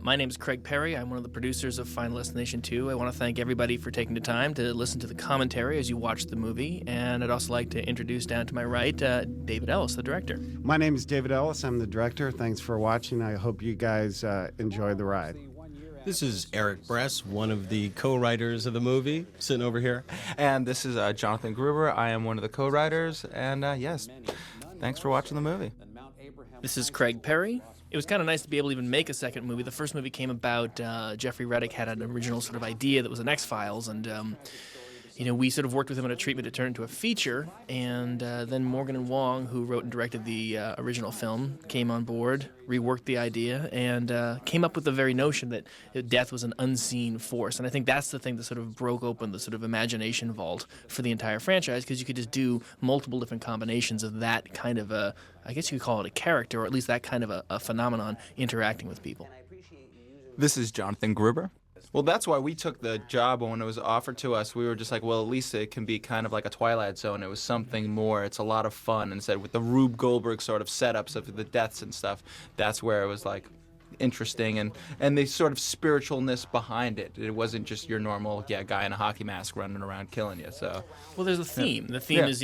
My name is Craig Perry. I'm one of the producers of Final Destination 2. I want to thank everybody for taking the time to listen to the commentary as you watch the movie. And I'd also like to introduce down to my right, David Ellis, the director. My name is David Ellis. I'm the director. Thanks for watching. I hope you guys enjoy the ride. This is Eric Bress, one of the co-writers of the movie, sitting over here. And this is Jonathan Gruber. I am one of the co-writers. And yes, thanks for watching the movie. This is Craig Perry. It was kind of nice to be able to even make a second movie. The first movie came about, Jeffrey Reddick had an original sort of idea that was an X-Files, and we sort of worked with him on a treatment to turn it into a feature, and then Morgan and Wong, who wrote and directed the original film, came on board, reworked the idea, and came up with the very notion that death was an unseen force. And I think that's the thing that sort of broke open the sort of imagination vault for the entire franchise, because you could just do multiple different combinations of that kind of a, I guess you could call it a character, or at least that kind of a phenomenon interacting with people. This is Jonathan Gruber. Well, that's why we took the job when it was offered to us. We were just like, well, at least it can be kind of like a Twilight Zone. It was something more. It's a lot of fun. And said with the Rube Goldberg sort of setups of the deaths and stuff, that's where it was like interesting and the sort of spiritualness behind it. It wasn't just your normal guy in a hockey mask running around killing you. So well, there's a theme. The theme is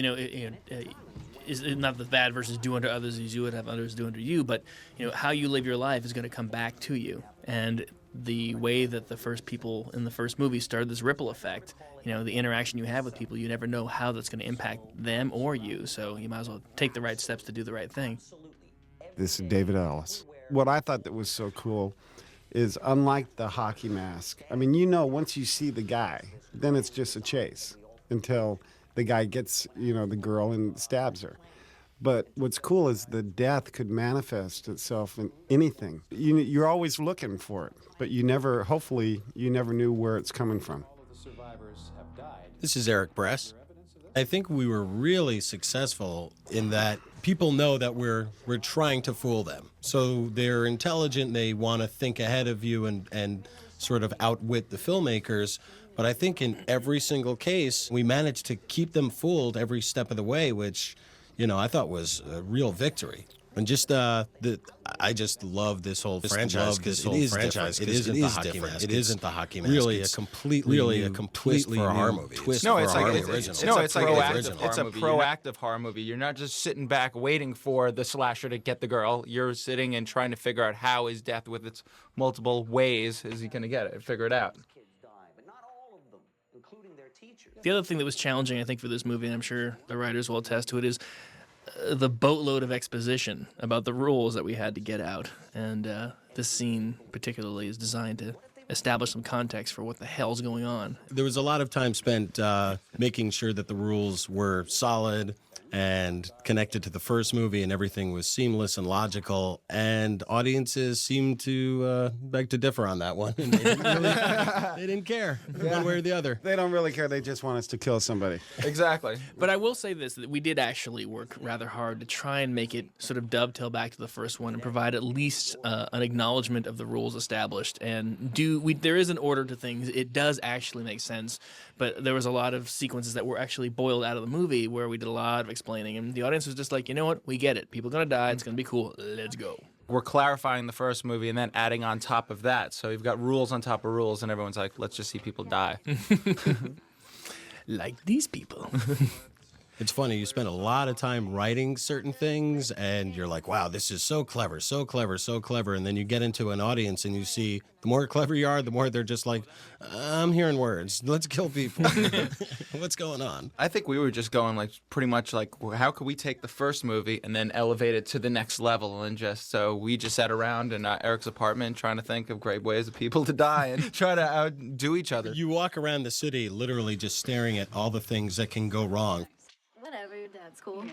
is not the bad versus do unto others as you would have others do unto you, but how you live your life is going to come back to you. And the way that the first people in the first movie started this ripple effect, the interaction you have with people, you never know how that's going to impact them or you, so you might as well take the right steps to do the right thing. This is David Ellis. What I thought that was so cool is, unlike the hockey mask, I mean, once you see the guy, then it's just a chase until the guy gets, the girl and stabs her. But what's cool is the death could manifest itself in anything. You're always looking for it, but hopefully, you never knew where it's coming from. This is Eric Bress. I think we were really successful in that people know that we're trying to fool them. So they're intelligent, they want to think ahead of you and sort of outwit the filmmakers. But I think in every single case, we managed to keep them fooled every step of the way, which I thought was a real victory. And just I just love this whole franchise because it is different. It isn't the hockey mask. It isn't the hockey mask. Really, a completely twist for a horror movie. It's a proactive horror movie. You're not just sitting back waiting for the slasher to get the girl. You're sitting and trying to figure out how is death with its multiple ways is he going to get it, figure it out. The other thing that was challenging, I think, for this movie, and I'm sure the writers will attest to it, is the boatload of exposition about the rules that we had to get out. And this scene particularly is designed to establish some context for what the hell's going on. There was a lot of time spent making sure that the rules were solid and connected to the first movie, and everything was seamless and logical. And audiences seemed to beg to differ on that one. And they didn't care one way or the other. They don't really care. They just want us to kill somebody. Exactly. But I will say this, that we did actually work rather hard to try and make it sort of dovetail back to the first one and provide at least an acknowledgement of the rules established. And there is an order to things. It does actually make sense. But there was a lot of sequences that were actually boiled out of the movie where we did a lot of explaining. And the audience was just like, you know what? We get it. People are going to die. It's going to be cool. Let's go. We're clarifying the first movie and then adding on top of that. So you've got rules on top of rules, and everyone's like, let's just see people die. Like these people. It's funny, you spend a lot of time writing certain things, and you're like, wow, this is so clever, so clever, so clever. And then you get into an audience, and you see the more clever you are, the more they're just like, I'm hearing words. Let's kill people. What's going on? I think we were just going like pretty much like, how could we take the first movie and then elevate it to the next level? And so we just sat around in Eric's apartment trying to think of great ways of people to die and try to outdo each other. You walk around the city literally just staring at all the things that can go wrong. Whatever, that's cool.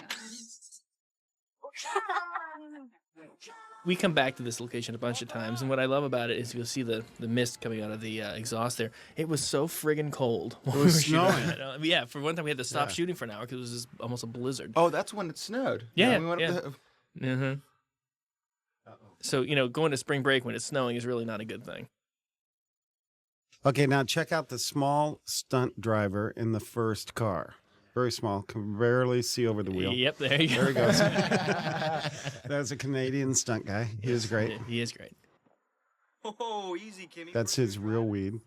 We come back to this location a bunch of times, and what I love about it is you'll see the mist coming out of the exhaust there. It was so friggin' cold. It was snowing. Yeah, for one time we had to stop shooting for an hour because it was just almost a blizzard. Oh, that's when it snowed. Yeah, we went yeah. up the... So, going to spring break when it's snowing is really not a good thing. Okay, now check out the small stunt driver in the first car. Very small, can barely see over the wheel. Yep, there you go. There he goes. That's a Canadian stunt guy. He is great. He is great. Oh, easy, Kimmy. That's his real weed.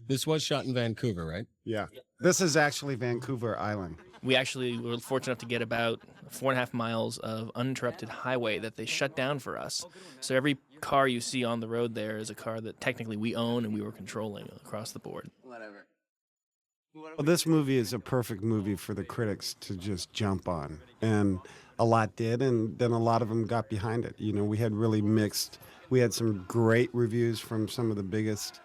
This was shot in Vancouver, right? Yeah. This is actually Vancouver Island. We actually were fortunate enough to get about 4.5 miles of uninterrupted highway that they shut down for us. So every car you see on the road there is a car that technically we own and we were controlling across the board. Whatever. Well, this movie is a perfect movie for the critics to just jump on. And a lot did, and then a lot of them got behind it. You know, we had really mixed, we had some great reviews from some of the biggest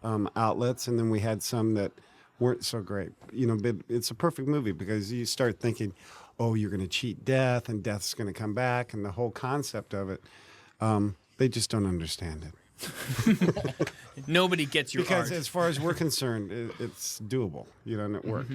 outlets, and then we had some that weren't so great. You know, but it's a perfect movie because you start thinking, oh, you're going to cheat death, and death's going to come back, and the whole concept of it, they just don't understand it. Nobody gets your Because art. as far as we're concerned, it's doable, you know, and it worked.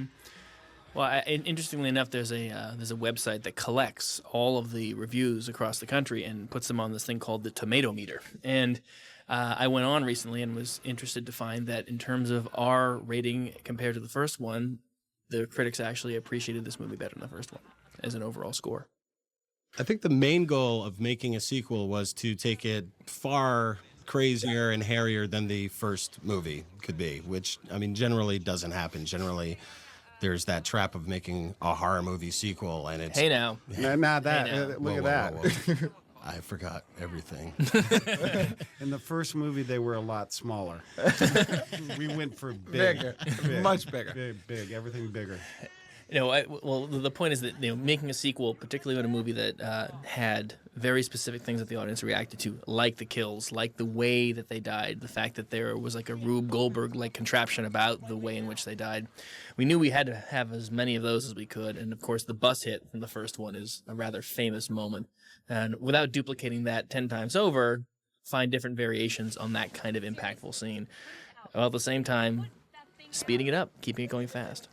Well, interestingly enough, there's a website that collects all of the reviews across the country and puts them on this thing called the Tomato Meter. And I went on recently and was interested to find that in terms of our rating compared to the first one, the critics actually appreciated this movie better than the first one as an overall score. I think the main goal of making a sequel was to take it far crazier and hairier than the first movie could be, which, I mean, generally doesn't happen. Generally, there's that trap of making a horror movie sequel, and it's... Hey now. Not that. Hey, now. Look Whoa, at whoa, that. whoa, whoa. I forgot everything. In the first movie, they were a lot smaller. We went for Bigger. Much bigger. Big, everything bigger. You know, well, the point is that, you know, making a sequel, particularly in a movie that had very specific things that the audience reacted to, like the kills, like the way that they died, the fact that there was like a Rube Goldberg-like contraption about the way in which they died. We knew we had to have as many of those as we could, and of course the bus hit from the first one is a rather famous moment. And without duplicating that 10 times over, find different variations on that kind of impactful scene, while at the same time speeding it up, keeping it going fast.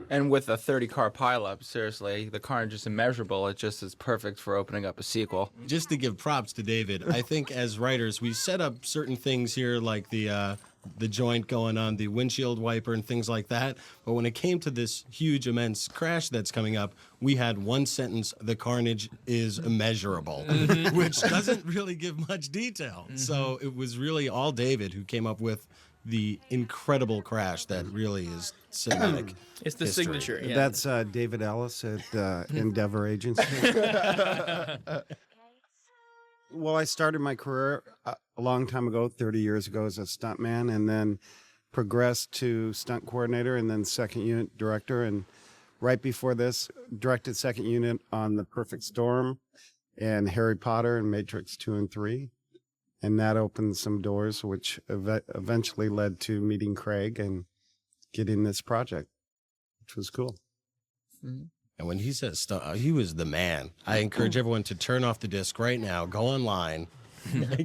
And with a 30-car pileup, seriously, the carnage is immeasurable. It just is perfect for opening up a sequel. Just to give props to David, I think as writers, we set up certain things here, like the joint going on the windshield wiper and things like that. But when it came to this huge, immense crash that's coming up, we had one sentence: the carnage is immeasurable, which doesn't really give much detail. So it was really all David who came up with the incredible crash that really is cinematic. It's the history. signature. Yeah. That's David Ellis at Endeavor Agency. Well, I started my career a long time ago, 30 years ago, as a stuntman, and then progressed to stunt coordinator and then second unit director. And right before this, directed second unit on The Perfect Storm and Harry Potter and Matrix 2 and 3. And that opened some doors, which eventually led to meeting Craig and getting this project, which was cool. And when he says stunt, he was the man. I encourage everyone to turn off the disc right now, go online,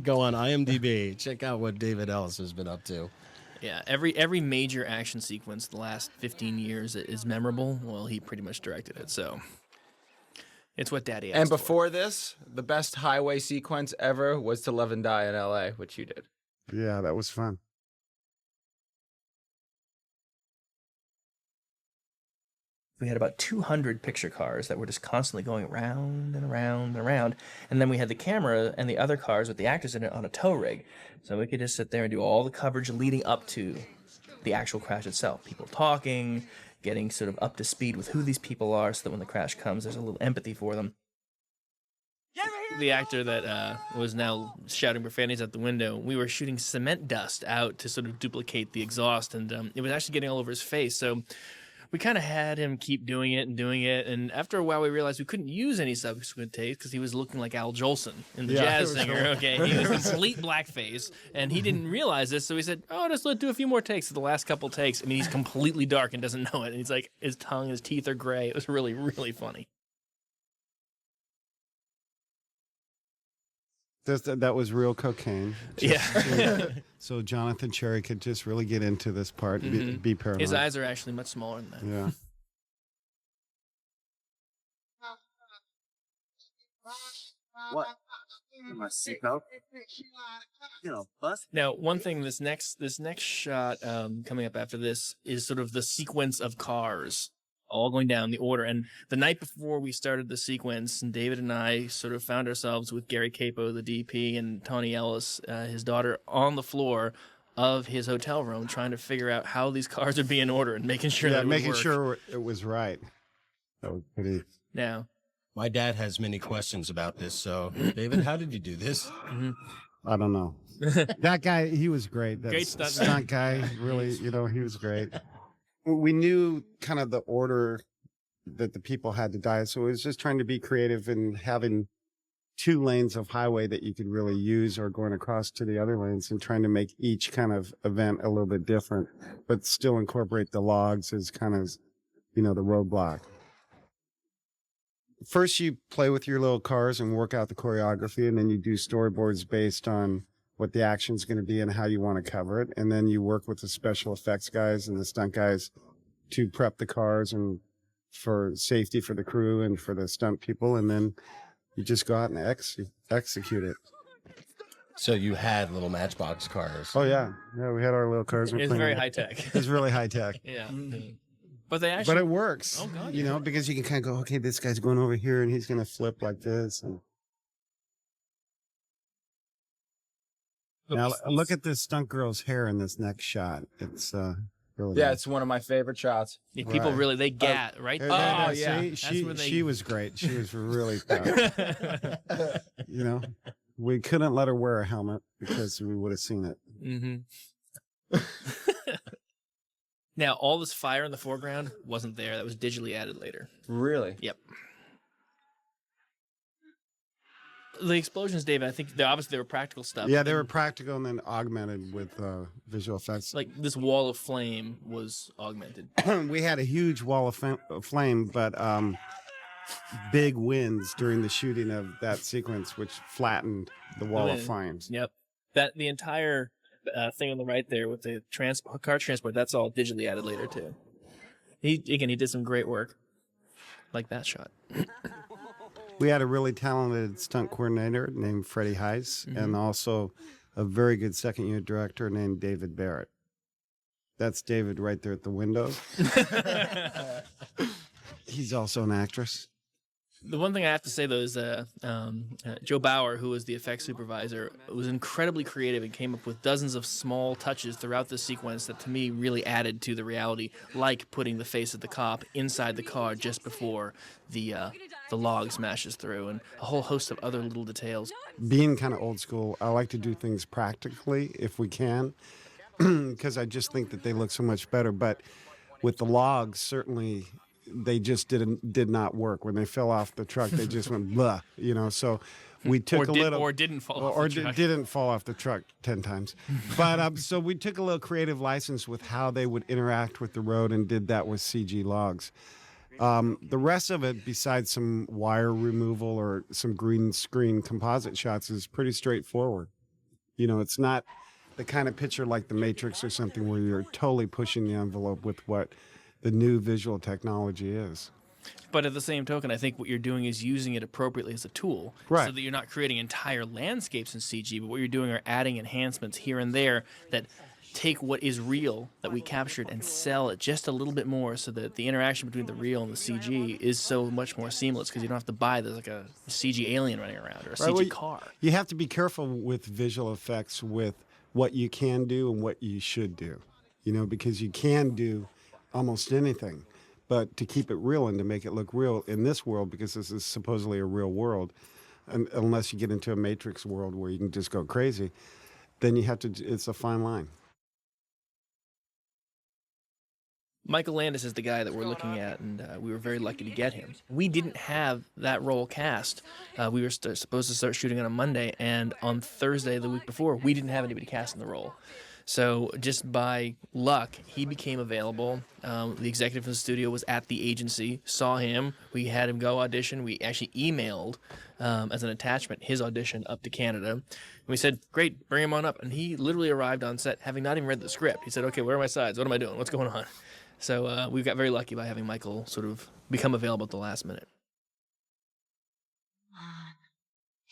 go on IMDb, check out what David Ellis has been up to. Yeah, every major action sequence the last 15 years is memorable. Well, he pretty much directed it, so it's what Daddy asked And for. before this, the best highway sequence ever was To Live and Die in L.A., which you did. Yeah, that was fun. We had about 200 picture cars that were just constantly going around and around and around. And then we had the camera and the other cars with the actors in it on a tow rig. So we could just sit there and do all the coverage leading up to the actual crash itself. People talking, getting sort of up to speed with who these people are so that when the crash comes, there's a little empathy for them. The actor that was now shouting profanities out the window, we were shooting cement dust out to sort of duplicate the exhaust, and it was actually getting all over his face. So we kind of had him keep doing it, and after a while we realized we couldn't use any subsequent takes because he was looking like Al Jolson in The Jazz Singer. Okay, he was complete blackface, and he didn't realize this, so he said, "Oh, just let's do a few more takes." So the last couple takes, I mean, he's completely dark and doesn't know it, and he's like, his tongue, his teeth are gray. It was really, really funny. That was real cocaine. Yeah. So Jonathan Cherry could just really get into this part and be paranoid. His eyes are actually much smaller than that. Yeah. What? My seatbelt? You know, bust. Now, one thing, this next shot coming up after this is sort of the sequence of cars all going down the order. And the night before we started the sequence, David and I sort of found ourselves with Gary Capo, the DP, and Tawny Ellis, his daughter, on the floor of his hotel room trying to figure out how these cars would be in order and making sure that it would making work. sure it was right. That was pretty. Now, My dad has many questions about this. So, David, how did you do this? I don't know. That guy, he was great. That Great stunt stunt guy, really, he was great. We knew kind of the order that the people had to die, so it was just trying to be creative and having 2 lanes of highway that you could really use or going across to the other lanes and trying to make each kind of event a little bit different, but still incorporate the logs as kind of, the roadblock. First, you play with your little cars and work out the choreography, and then you do storyboards based on what the action's going to be and how you want to cover it. And then you work with the special effects guys and the stunt guys to prep the cars and for safety for the crew and for the stunt people. And then you just go out and execute it. So you had little Matchbox cars. Oh, yeah. Yeah, we had our little cars. it's very high tech. It's really high tech. Yeah. But they actually. But it works, Oh, God, because you can kind of go, okay, this guy's going over here and he's going to flip like this. And now look at this stunt girl's hair in this next shot. It's really Yeah, nice. it's one of my favorite shots. Yeah, people Right. really, they get, right? There- there. there- yeah. see, That's when they- she was great. She was really tough. We couldn't let her wear a helmet because we would have seen it. Mm-hmm. Now, all this fire in the foreground wasn't there. That was digitally added later. Really? Yep. The explosions, David, I think obviously they were practical stuff. Yeah, they were practical and then augmented with visual effects. Like this wall of flame was augmented. We had a huge wall of flame, but big winds during the shooting of that sequence, which flattened the wall of Wind. flames. Yep. That the entire thing on the right there with the car transport, that's all digitally added later too. He did some great work, like that shot. We had a really talented stunt coordinator named Freddie Heiss, and also a very good second unit director named David Barrett. That's David right there at the window. He's also an actress. The one thing I have to say, though, is Joe Bauer, who was the effects supervisor, was incredibly creative and came up with dozens of small touches throughout the sequence that, to me, really added to the reality, like putting the face of the cop inside the car just before the log smashes through, and a whole host of other little details. Being kind of old school, I like to do things practically if we can, because I just think that they look so much better. But with the logs, certainly they just did not work. When they fell off the truck, they just went blah, So we took or didn't fall off the truck. Didn't fall off the truck 10 times. But so we took a little creative license with how they would interact with the road and did that with CG logs. The rest of it, besides some wire removal or some green screen composite shots, is pretty straightforward. It's not the kind of picture like The Matrix or something where you're totally pushing the envelope with what the new visual technology is. But at the same token, I think what you're doing is using it appropriately as a tool. Right. So that you're not creating entire landscapes in CG, but what you're doing are adding enhancements here and there that take what is real that we captured and sell it just a little bit more so that the interaction between the real and the CG is so much more seamless because you don't have to buy there's like a CG alien running around or a CG car. You have to be careful with visual effects with what you can do and what you should do, because you can do almost anything. But to keep it real and to make it look real in this world, because this is supposedly a real world, unless you get into a Matrix world where you can just go crazy, then you have to, it's a fine line. Michael Landis is the guy that we're looking at, and we were very lucky to get him. We didn't have that role cast. We were supposed to start shooting on a Monday, and on Thursday the week before, we didn't have anybody cast in the role. So just by luck, he became available. The executive from the studio was at the agency, saw him. We had him go audition. We actually emailed, as an attachment, his audition up to Canada. And we said, great, bring him on up. And he literally arrived on set having not even read the script. He said, okay, where are my sides? What am I doing? What's going on? So we got very lucky by having Michael sort of become available at the last minute.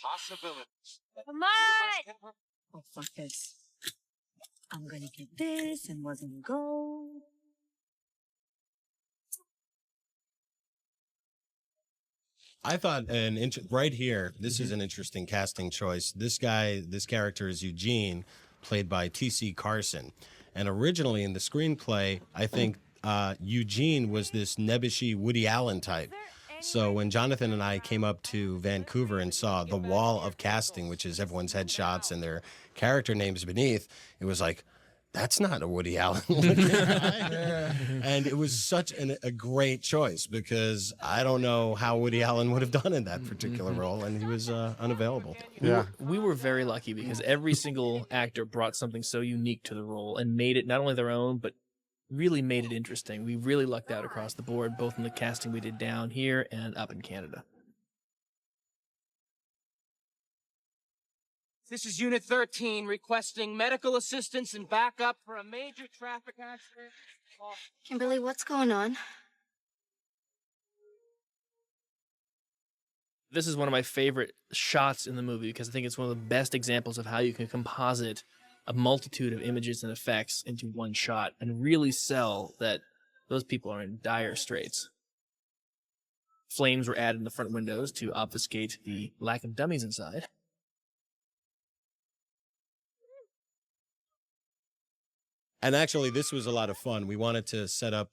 Possibilities. Come on! Oh, fuck this. I'm gonna get this and we're gonna go. I thought right here, this is an interesting casting choice. This character is Eugene, played by T.C. Carson. And originally in the screenplay, I think Eugene was this nebbishy Woody Allen type. So when Jonathan and I came up to Vancouver and saw the wall of casting, which is everyone's headshots and their character names beneath, it was like, that's not a Woody Allen looking guy. And it was such a great choice because I don't know how Woody Allen would have done in that particular role, and he was unavailable. Yeah. We were very lucky because every single actor brought something so unique to the role and made it not only their own, but really made it interesting. We really lucked out across the board, both in the casting we did down here and up in Canada. This is Unit 13 requesting medical assistance and backup for a major traffic accident. Kimberly, what's going on? This is one of my favorite shots in the movie because I think it's one of the best examples of how you can composite a multitude of images and effects into one shot and really sell that those people are in dire straits. Flames were added in the front windows to obfuscate the lack of dummies inside. And actually, this was a lot of fun. We wanted to set up,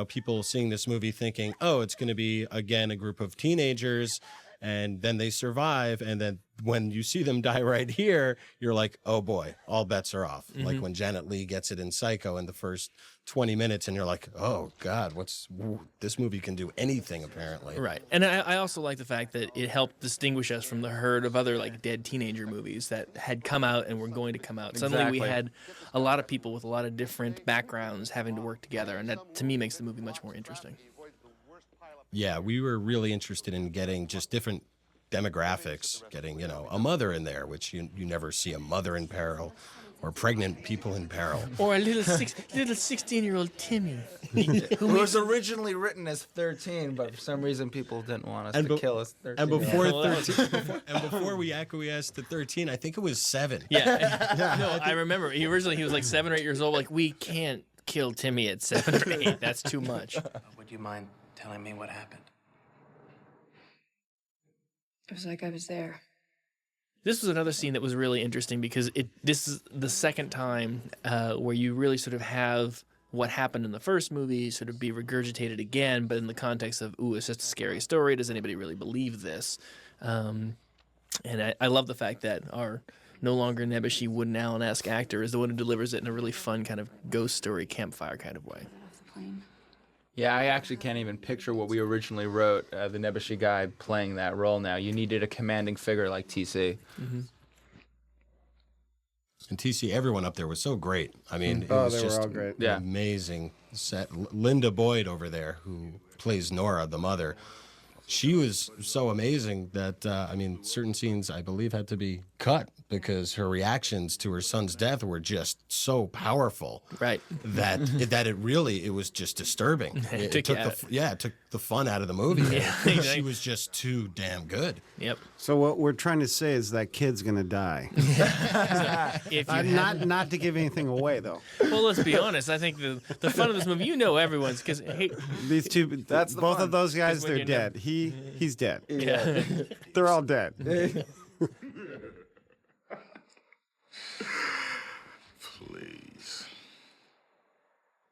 people seeing this movie thinking, oh, it's going to be, again, a group of teenagers, and then they survive. And then when you see them die right here, you're like, oh, boy, all bets are off. Mm-hmm. Like when Janet Leigh gets it in Psycho in the first 20 minutes, and you're like, oh, God, this movie can do anything, apparently. Right. And I also like the fact that it helped distinguish us from the herd of other dead teenager movies that had come out and were going to come out. Suddenly we had a lot of people with a lot of different backgrounds having to work together, and that to me makes the movie much more interesting. Yeah, we were really interested in getting just different demographics, getting, a mother in there, which you never see a mother in peril, or pregnant people in peril. Or a little 16-year-old Timmy. It was originally written as 13, but for some reason people didn't want us to kill us 13. And before we acquiesced to 13, I think it was 7. Yeah. No, I remember. Originally he was like 7 or 8 years old. Like, we can't kill Timmy at 7 or 8. That's too much. Would you mind telling me what happened? It was like I was there. This was another scene that was really interesting because this is the second time where you really sort of have what happened in the first movie sort of be regurgitated again, but in the context of, ooh, it's just a scary story. Does anybody really believe this? And I love the fact that our no longer nebbishy Woody Allen-esque actor is the one who delivers it in a really fun kind of ghost story campfire kind of way. Yeah, I actually can't even picture what we originally wrote, the nebbishy guy playing that role now. You needed a commanding figure like TC. Mm-hmm. And TC, everyone up there was so great. I mean, it Oh, was they were just all great. an amazing set. Linda Boyd over there, who plays Nora, the mother, she was so amazing that, certain scenes, I believe, had to be cut because her reactions to her son's death were just so powerful. Right. That it was just disturbing. It took you took out. it took the fun out of the movie. Yeah, She exactly. was just too damn good. Yep. So what we're trying to say is that kid's gonna die. If you Not to give anything away though. well, let's be honest. I think the fun of this movie, everyone's because hey, These two, That's the both fun. of those guys, when they're you're dead. He's dead. yeah. They're all dead. Please.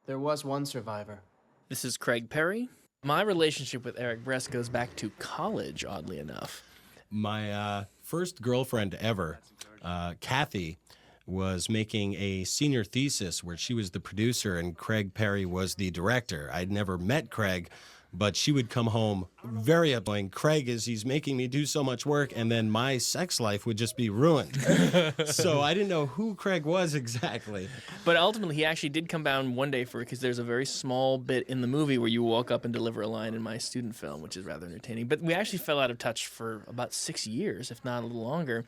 There was one survivor. This is Craig Perry. My relationship with Eric Bress goes back to college, oddly enough. My first girlfriend ever, Kathy, was making a senior thesis where she was the producer and Craig Perry was the director. I'd never met Craig, but she would come home very annoying. Craig he's making me do so much work, and then my sex life would just be ruined. So I didn't know who Craig was exactly. But ultimately, he actually did come down one day because there's a very small bit in the movie where you walk up and deliver a line in my student film, which is rather entertaining. But we actually fell out of touch for about 6 years, if not a little longer.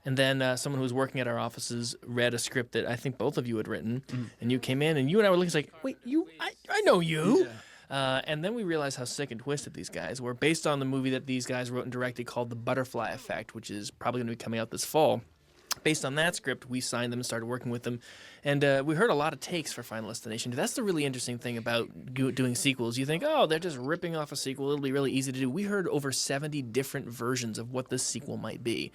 And then someone who was working at our offices read a script that I think both of you had written, and you came in, and you and I were looking like, wait, I know you. Yeah. And then we realized how sick and twisted these guys were, based on the movie that these guys wrote and directed called The Butterfly Effect, which is probably going to be coming out this fall. based on that script, we signed them and started working with them. And we heard a lot of takes for Final Destination. That's the really interesting thing about doing sequels. You think, oh, they're just ripping off a sequel. It'll be really easy to do. We heard over 70 different versions of what this sequel might be.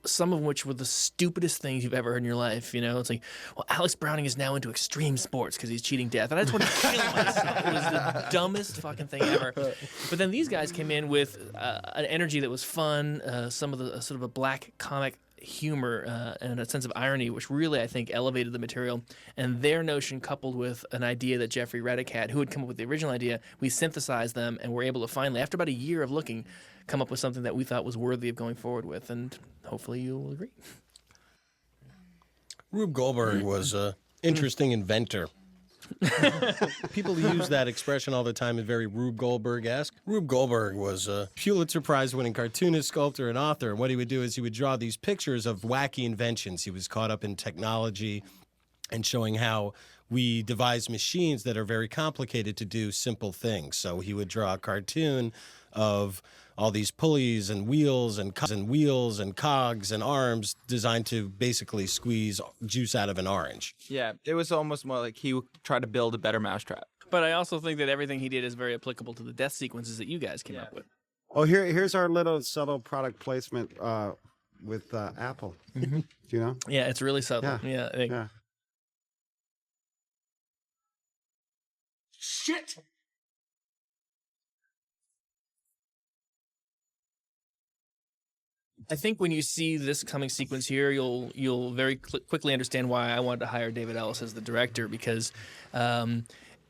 Some of which were the stupidest things you've ever heard in your life. You know, it's like, well, Alex Browning is now into extreme sports because he's cheating death. And I just want to kill myself. It was the dumbest fucking thing ever. But then these guys came in with an energy that was fun, some of the sort of a black comic humor and a sense of irony, which really, I think, elevated the material. And their notion, coupled with an idea that Jeffrey Reddick had, who had come up with the original idea, we synthesized them and were able to finally, after about a year of looking, come up with something that we thought was worthy of going forward with. And hopefully you'll agree. Rube Goldberg was an interesting inventor. People use that expression all the time and very Rube Goldberg-esque. Rube Goldberg was a Pulitzer Prize-winning cartoonist, sculptor, and author. And what he would do is he would draw these pictures of wacky inventions. He was caught up in technology and showing how we devise machines that are very complicated to do simple things. So he would draw a cartoon of all these pulleys and wheels and cogs and arms designed to basically squeeze juice out of an orange. Yeah, it was almost more like he tried to build a better mousetrap. But I also think that everything he did is very applicable to the death sequences that you guys came up with. Oh, here's our little subtle product placement with Apple. Do you know? Yeah, it's really subtle. Yeah. I think. Yeah. Shit! I think when you see this coming sequence here, you'll very quickly understand why I wanted to hire David Ellis as the director, because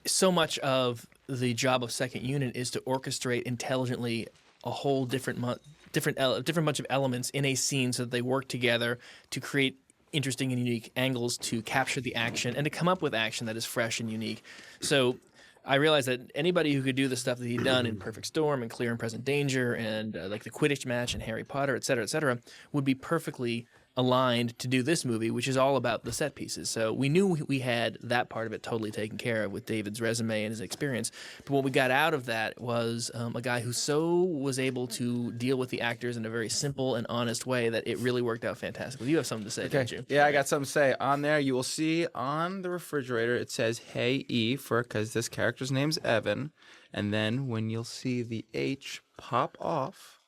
so much of the job of Second Unit is to orchestrate intelligently a whole different bunch of elements in a scene so that they work together to create interesting and unique angles to capture the action and to come up with action that is fresh and unique. So I realized that anybody who could do the stuff that he'd done in Perfect Storm and Clear and Present Danger and like the Quidditch match and Harry Potter, et cetera, would be perfectly aligned to do this movie, which is all about the set pieces. So we knew we had that part of it totally taken care of with David's resume and his experience. But what we got out of that was a guy who so was able to deal with the actors in a very simple and honest way that it really worked out fantastically. You have something to say, don't you? Yeah, I got something to say. On there, you will see on the refrigerator, it says, "Hey, E," because this character's name's Evan. And then when you'll see the H pop off,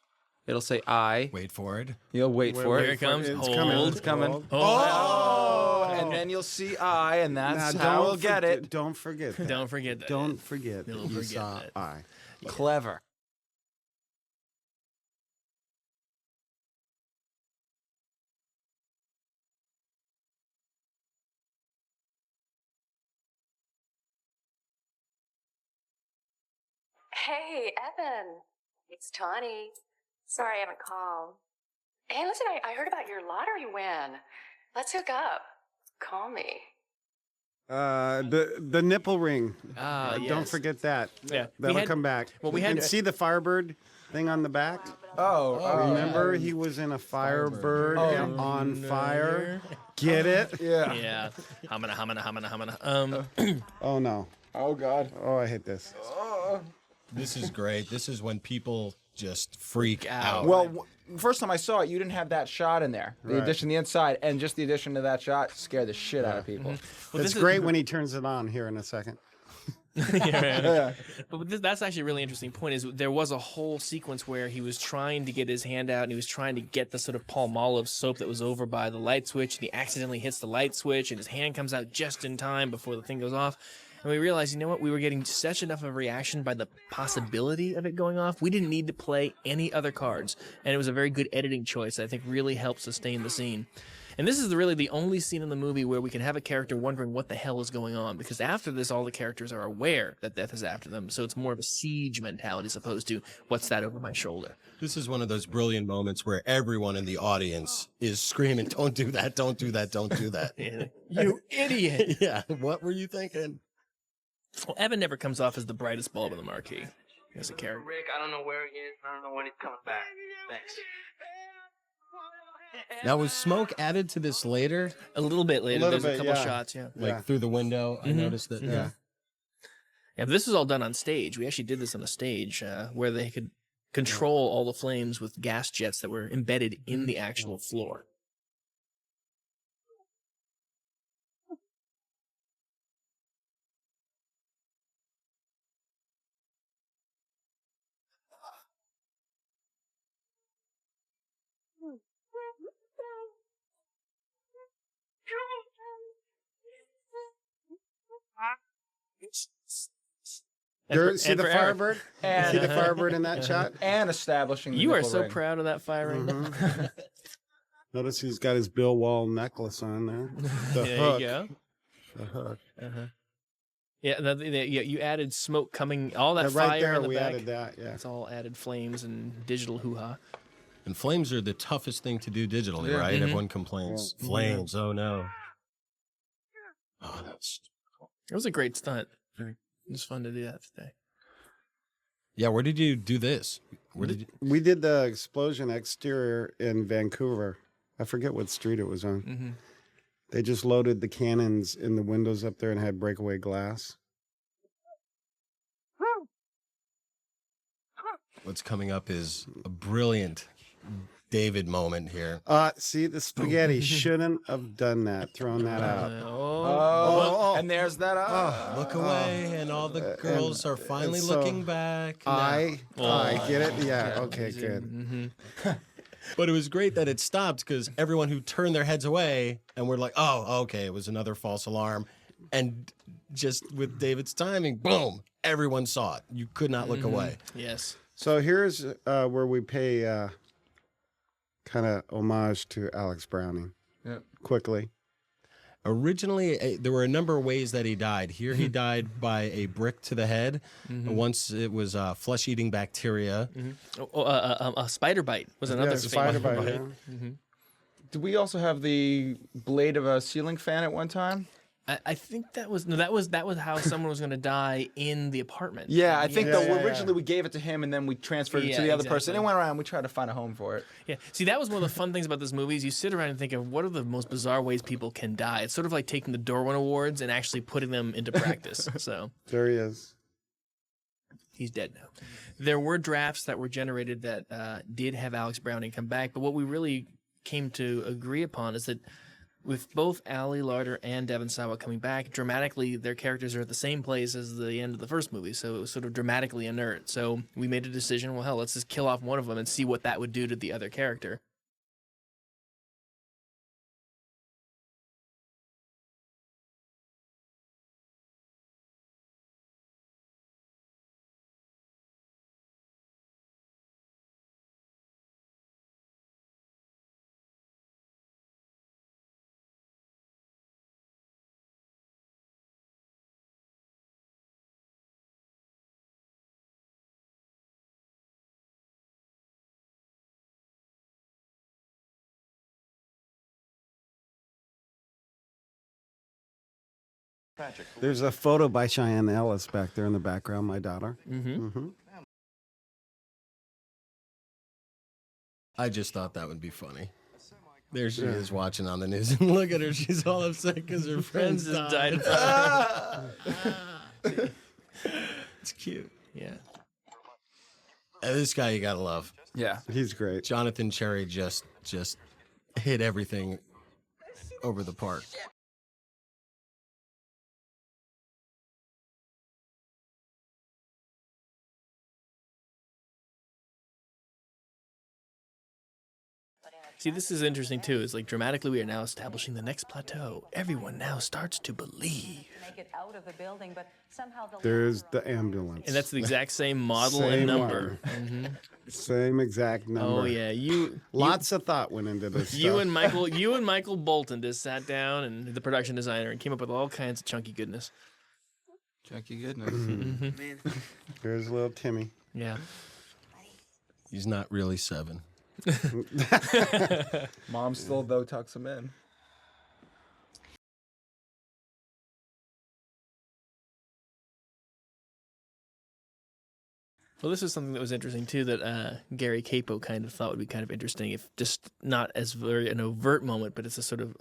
it'll say I. Wait for it. You'll wait for it. Here it comes. It's Hold. coming. It's coming. Oh! And then you'll see I, and that's Now, how don't we'll get it. Don't forget that. Don't forget that. Don't forget that Don't you forget saw that. I. Clever. Hey, Evan. It's Tawny. Sorry I haven't called. Hey, listen, I heard about your lottery win. Let's hook up. Call me. The nipple ring. Don't Yes. forget that. Yeah. That'll We had- come back. well, we had- And see the Firebird thing on the back? Remember he was in a Firebird and on fire? Get it? Yeah. Hamana. Oh no. Oh, God. Oh, I hate this. This is great. This is when people just freak out. Well, first time I saw it, you didn't have that shot in there. The Right. addition to the inside, and just the addition to that shot scared the shit out of people. Well, It's this is- great when he turns it on here in a second. But that's actually a really interesting point. Is there was a whole sequence where he was trying to get his hand out and he was trying to get the sort of Palmolive soap that was over by the light switch, and he accidentally hits the light switch, and his hand comes out just in time before the thing goes off. And we realized, you know what? We were getting such enough of a reaction by the possibility of it going off. We didn't need to play any other cards, and it was a very good editing choice that I think really helped sustain the scene. And this is really the only scene in the movie where we can have a character wondering what the hell is going on, because after this, all the characters are aware that death is after them. So it's more of a siege mentality as opposed to what's that over my shoulder. This is one of those brilliant moments where everyone in the audience is screaming, "Don't do that, don't do that, don't do that." You idiot! Yeah, what were you thinking? Well, Evan never comes off as the brightest bulb in the marquee as a character. Rick, I don't know where he is. I don't know when he's coming back. Thanks. Now, was smoke added to this later? A little bit later, little there's a bit, couple yeah. shots, yeah. Like Yeah. through the window? I noticed that. Yeah. Yeah, but this is all done on stage. We actually did this on a stage where they could control all the flames with gas jets that were embedded in the actual floor. See the Firebird? See the Firebird in that shot? And establishing the You are nipple so ring. proud of that fire right now. Notice he's got his Bill Wall necklace on there. The There hook. you go. The hook. Yeah, you added smoke coming, all that Yeah, fire right there, in the we back. added that, yeah. It's all added flames and digital hoo-ha. And flames are the toughest thing to do digitally, Yeah. right? Mhm. Everyone complains. Flames, oh no. Oh, that's... It was a great stunt. It was fun to do that today. Yeah, where did you do this? Where did you... We did the explosion exterior in Vancouver. I forget what street it was on. Mm-hmm. They just loaded the cannons in the windows up there and had breakaway glass. What's coming up is a brilliant David moment here. See, the spaghetti shouldn't have done that, thrown that out. Oh, and there's that. Look away, and all the girls are finally so looking back. I get it. Yeah. Okay. Good. Mm-hmm. But it was great that it stopped because everyone who turned their heads away and were like, oh, okay, it was another false alarm. And just with David's timing, boom, everyone saw it. You could not look away. Yes. So here's where we pay kind of homage to Alex Browning. Yeah. Quickly. Originally, there were a number of ways that he died. Here, he died by a brick to the head. Once it was flesh-eating bacteria. A spider bite was another Yes, spider famous bite. one. Yeah. Did we also have the blade of a ceiling fan at one time? I think that was how someone was going to die in the apartment. Yeah, I think Yeah, though yeah, yeah. originally we gave it to him and then we transferred it Yeah, to the other person. exactly. And went around and we tried to find a home for it. Yeah. See, that was one of the fun things about this movie is you sit around and think of what are the most bizarre ways people can die. It's sort of like taking the Darwin Awards and actually putting them into practice. So There he is. he's dead now. There were drafts that were generated that did have Alex Browning come back, but what we really came to agree upon is that with both Ali Larter and Devon Sawa coming back, dramatically their characters are at the same place as the end of the first movie, so it was sort of dramatically inert. So we made a decision, well, hell, let's just kill off one of them and see what that would do to the other character. There's a photo by Cheyenne Ellis back there in the background, my daughter. Mm-hmm. I just thought that would be funty. There she is watching on the news, and look at her. She's all upset because her friends Just died. It's cute. Yeah. This guy you gotta love. Yeah. He's great. Jonathan Cherry just hit everything over the park. See, this is interesting too. It's like dramatically we are now establishing the next plateau. Everyone now starts to believe. Make it out of the building, but somehow the There's the ambulance. And that's the exact same model Same and number. one. Same exact number. Oh yeah, Lots of thought went into this. you stuff. and Michael Bolton just sat down and the production designer and came up with all kinds of chunky goodness. Chunky goodness. Here's little Timmy. Yeah. He's not really 7. Mom still though tucks him in. Well, this is something that was interesting too that Gary Capo kind of thought would be kind of interesting, if just not as very an overt moment, but it's a sort of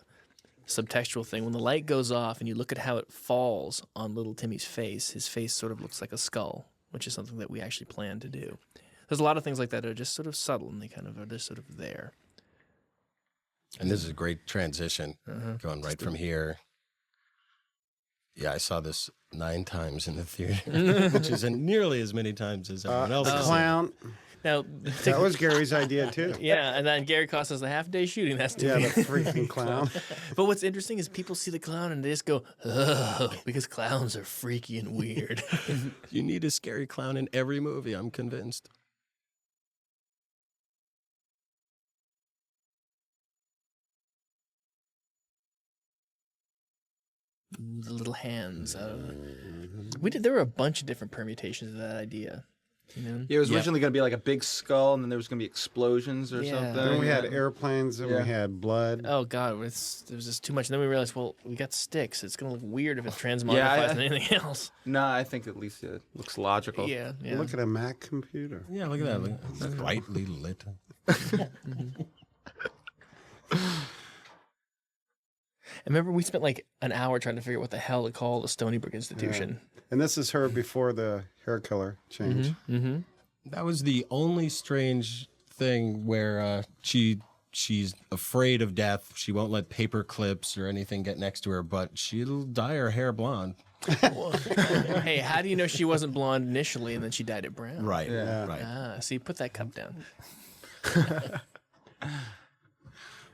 subtextual thing. When the light goes off and you look at how it falls on little Timmy's face, his face sort of looks like a skull, which is something that we actually planned to do. There's a lot of things like that that are just sort of subtle and they kind of are just sort of there. And this is a great transition, going right from here. Yeah, I saw this 9 times in the theater, which isn't nearly as many times as everyone else. The clown. Now, That was Gary's idea too. yeah, and then Gary cost us a half-day shooting. That's too Yeah, the bad. freaking clown. But what's interesting is people see the clown and they just go, oh, because clowns are freaky and weird. You need a scary clown in every movie, I'm convinced. The little hands. There were a bunch of different permutations of that idea. You know? Yeah, it was originally going to be like a big skull, and then there was going to be explosions or Yeah. something. Then we had Yeah. airplanes and Yeah. we had blood. Oh God, there was just too much. And then we realized, well, we got sticks. It's gonna look weird if it transmogrifies Yeah, than anything else. No, I think at least it looks logical. Yeah, yeah. Look at a Mac computer. Yeah, look at that. Look at that. Brightly lit. I remember we spent like an hour trying to figure out what the hell to call the Stony Brook Institution. And this is her before the hair color change. Mm-hmm. That was the only strange thing where she's afraid of death. She won't let paper clips or anything get next to her, but she'll dye her hair blonde. Hey, how do you know she wasn't blonde initially and then she dyed it brown? Right. Yeah. Right. Ah, see, put that cup down.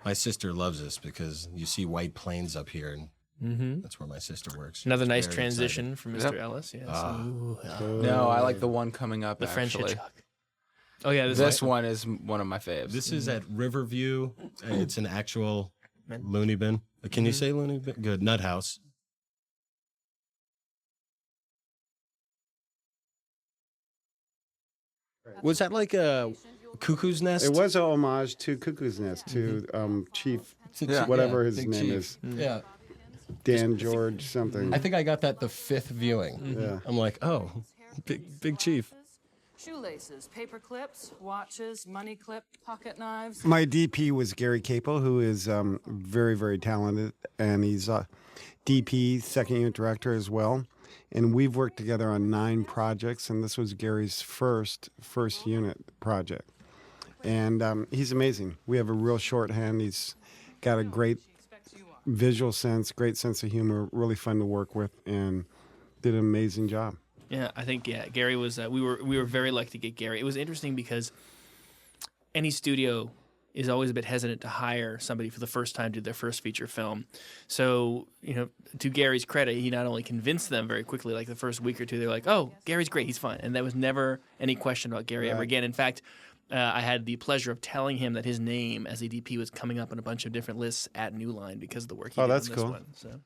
My sister loves this because you see white planes up here, and Mm-hmm. that's where my sister works. Another She's nice very transition from Mr. Yep. Ellis. Yes. Ah. Ooh, No, I like the one coming up. the French actually. Hitchcock. Oh yeah, This one is one of my faves. This is at Riverview. It's an actual loony bin. Can you say loony bin? Good. Nut house. Was that like a cuckoo's nest? It was a homage to Cuckoo's Nest, to Chief, Yeah. whatever Yeah, his Big name Chief. is, Yeah. Dan George something. I think I got that the 5th viewing. Yeah. I'm like, oh, big Chief. Shoelaces, paper clips, watches, money clip, pocket knives. My DP was Gary Capel, who is very, very talented, and he's a DP, second unit director as well. And we've worked together on 9 projects, and this was Gary's first unit project. And he's amazing. We have a real shorthand. He's got a great visual sense, great sense of humor, really fun to work with, and did an amazing job. Yeah, I think Gary was. We were very lucky to get Gary. It was interesting because any studio is always a bit hesitant to hire somebody for the first time to do their first feature film. So, to Gary's credit, he not only convinced them very quickly, like the first week or two, they're like, "Oh, Gary's great, he's fine," and there was never any question about Gary ever again. In fact, I had the pleasure of telling him that his name as a DP was coming up on a bunch of different lists at New Line because of the work he did that's on this cool. one. So.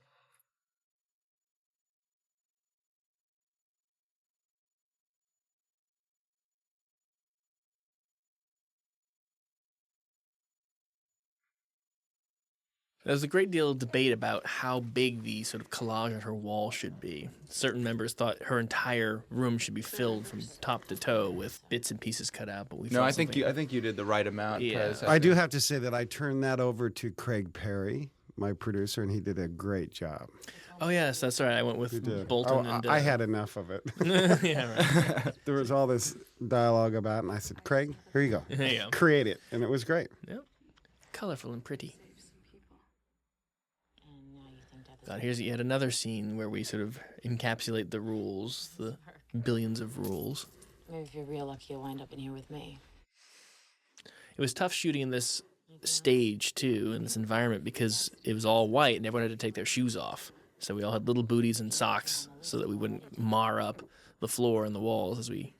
There's a great deal of debate about how big the sort of collage on her wall should be. Certain members thought her entire room should be filled from top to toe with bits and pieces cut out, but we No, felt I think something- you did the right amount. Yeah. 'cause I do have to say that I turned that over to Craig Perry, my producer, and he did a great job. Oh yes, that's right. I went with He did. Bolton Oh, and I had enough of it. yeah, right. There was all this dialogue about it, and I said, Craig, here you go. There you go. Create it. And it was great. Yep. Colorful and pretty. God, here's yet another scene where we sort of encapsulate the rules, the billions of rules. Maybe if you're real lucky, you'll wind up in here with me. It was tough shooting in this stage, too, in this environment, because it was all white and everyone had to take their shoes off. So we all had little booties and socks so that we wouldn't mar up the floor and the walls as we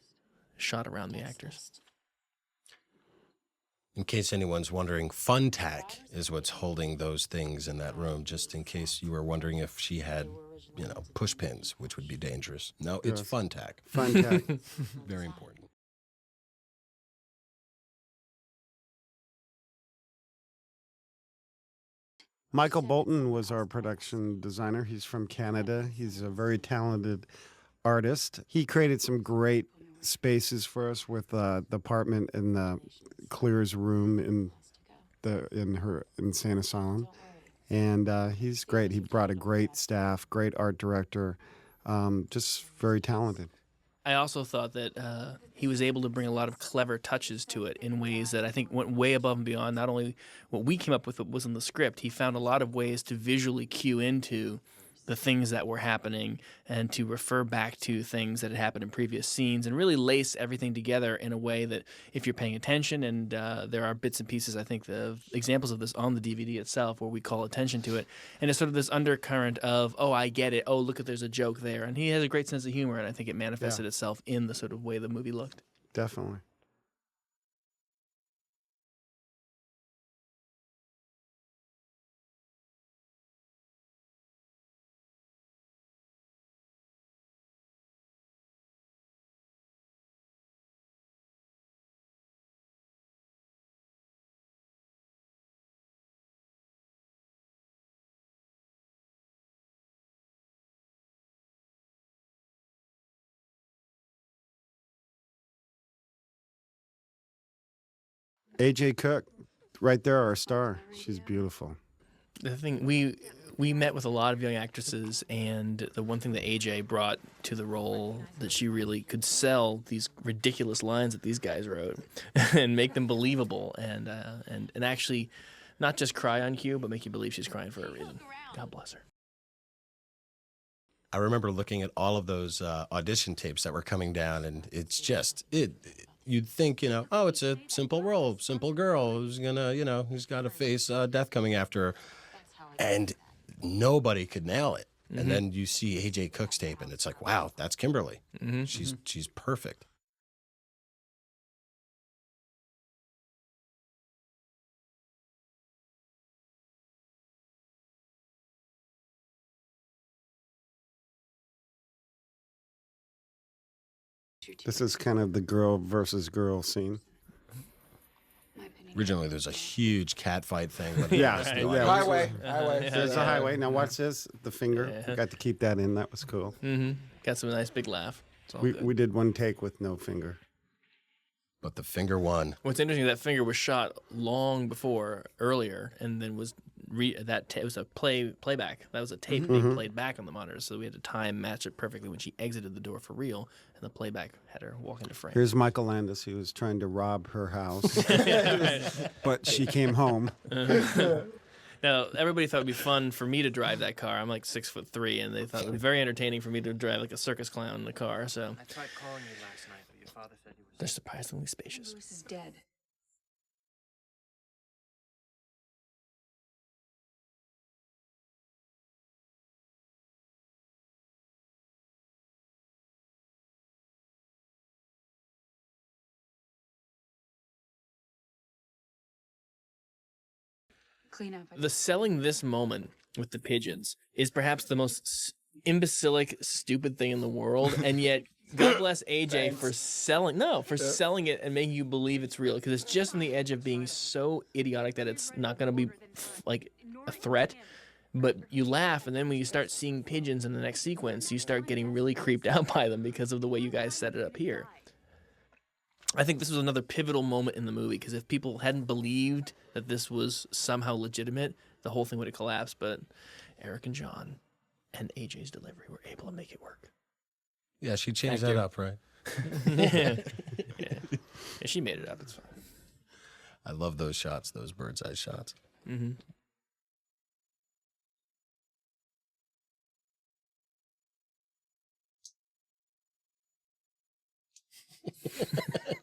shot around the actors. In case anyone's wondering, Funtac is what's holding those things in that room, just in case you were wondering if she had, push pins, which would be dangerous. No, it's Funtac. Funtac. Very important. Michael Bolton was our production designer. He's from Canada. He's a very talented artist. He created some great spaces for us with the apartment in the Clear's room in her insane asylum, and he's great. He brought a great staff, great art director, just very talented. I also thought that he was able to bring a lot of clever touches to it in ways that I think went way above and beyond not only what we came up with, what was in the script. He found a lot of ways to visually cue into the things that were happening and to refer back to things that had happened in previous scenes and really lace everything together in a way that if you're paying attention, and there are bits and pieces, I think, the examples of this on the DVD itself where we call attention to it, and it's sort of this undercurrent of, oh, I get it, oh, look, there's a joke there, and he has a great sense of humor, and I think it manifested itself in the sort of way the movie looked. Definitely. AJ Cook, right there, our star. She's beautiful. The thing we met with a lot of young actresses, and the one thing that AJ brought to the role that she really could sell these ridiculous lines that these guys wrote and make them believable, and actually not just cry on cue, but make you believe she's crying for a reason. God bless her. I remember looking at all of those audition tapes that were coming down, and it's just you'd think, oh, it's a simple role, simple girl who's gonna, who's got to face death coming after her, and nobody could nail it. Mm-hmm. And then you see AJ Cook's tape, and it's like, wow, that's Kimberly. Mm-hmm. She's perfect. This is kind of the girl versus girl scene. Originally, there's a huge cat fight thing. But Highway. There's a highway. Now watch this. The finger. Got to keep that in. That was cool. Mm-hmm. Got some nice big laugh. We did one take with no finger. But the finger won. What's interesting, that finger was shot long earlier, and then was it was a playback. That was a tape being played back on the monitor, so we had to match it perfectly when she exited the door for real, and the playback had her walk into frame. Here's Michael Landis. He was trying to rob her house, but she came home. Now, everybody thought it would be fun for me to drive that car. I'm like 6'3", and they thought it would be very entertaining for me to drive like a circus clown in the car. So I tried calling you last night, but your father said he was... They're surprisingly spacious. Lewis is dead. Clean up. The selling this moment with the pigeons is perhaps the most imbecilic, stupid thing in the world, and yet God bless AJ for selling it and making you believe it's real, because it's just on the edge of being so idiotic that it's not going to be like a threat. But you laugh, and then when you start seeing pigeons in the next sequence, you start getting really creeped out by them because of the way you guys set it up here. I think this was another pivotal moment in the movie, because if people hadn't believed that this was somehow legitimate, the whole thing would have collapsed. But Eric and John and AJ's delivery were able to make it work. Yeah, she changed that up, right? Yeah, she made it up. It's fine. I love those shots, those bird's eye shots. Mm-hmm.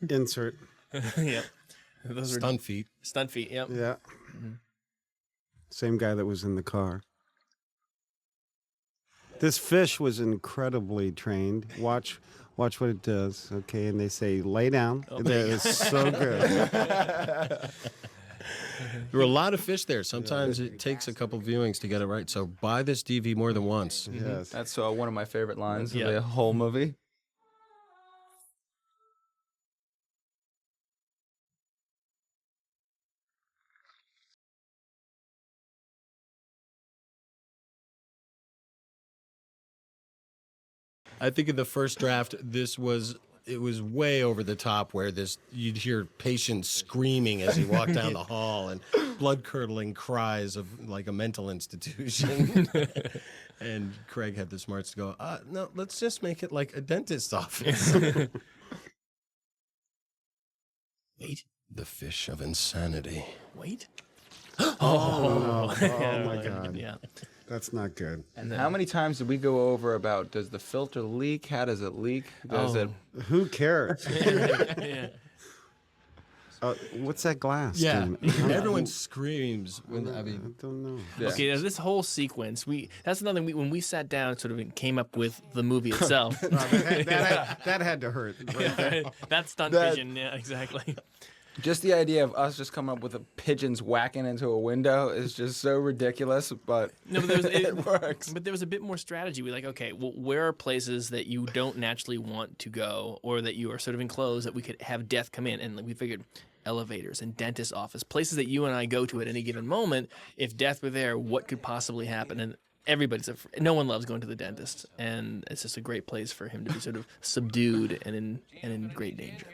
Insert. Yep. Those are Stunt feet. Stunt feet, yep. Yeah. Mm-hmm. Same guy that was in the car. This fish was incredibly trained. Watch what it does. Okay, and they say lay down. Oh. That is so good. There were a lot of fish there. Sometimes it takes a couple viewings to get it right. So buy this DV more than once. Yes. That's one of my favorite lines of the whole movie. I think in the first draft, it was way over the top, where you'd hear patients screaming as he walked down the hall and blood-curdling cries of like a mental institution. And Craig had the smarts to go, no, let's just make it like a dentist's office. Wait. The fish of insanity. Wait. Oh my God. Yeah. That's not good. And how many times did we go over about, does the filter leak? How does it leak? Does it? Who cares? Yeah. What's that glass? Yeah, doing? everyone screams when I mean. I don't know. Yeah. Okay, now this whole sequence, that's another thing. When we sat down, sort of came up with the movie itself. That had to hurt. Right there. That stunt vision, yeah, exactly. Just the idea of us just coming up with pigeons whacking into a window is just so ridiculous, but, No, but it works. But there was a bit more strategy. We okay, well, where are places that you don't naturally want to go, or that you are sort of enclosed that we could have death come in? And we figured elevators and dentist office, places that you and I go to at any given moment. If death were there, what could possibly happen? And no one loves going to the dentist, and it's just a great place for him to be sort of subdued and in great danger.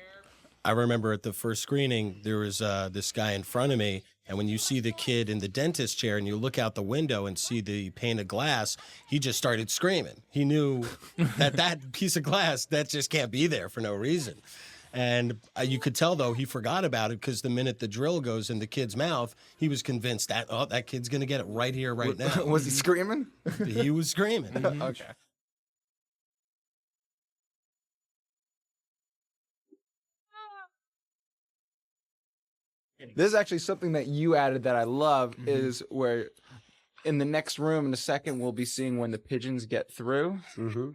I remember at the first screening, there was this guy in front of me, and when you see the kid in the dentist chair and you look out the window and see the pane of glass, he just started screaming. He knew that piece of glass, that just can't be there for no reason. And you could tell, though, he forgot about it because the minute the drill goes in the kid's mouth, he was convinced that kid's going to get it right here, right now. Was he screaming? He was screaming. Okay. This is actually something that you added that I love is where in the next room in a second we'll be seeing when the pigeons get through. Mm-hmm.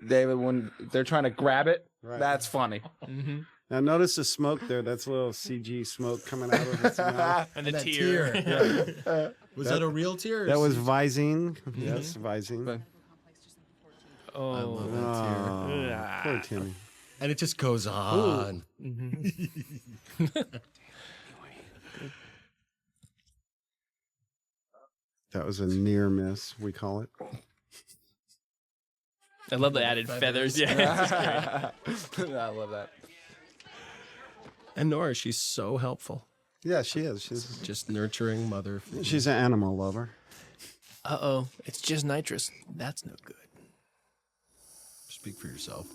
David, when they're trying to grab it, Right. that's funny. Mm-hmm. Now notice the smoke there. That's a little CG smoke coming out of its mouth. And the That tear. tear. Was that a real tear? That was Visine. Yes, Visine. But- Oh, I love that tear. Oh, poor Timmy. And it just goes on. That was a near miss, we call it. I love the added feathers. Yeah, it's just great. I love that. And Nora, she's so helpful. Yeah, she is. Just nurturing mother. She's an animal lover. Uh-oh, it's just nitrous. That's no good. Speak for yourself.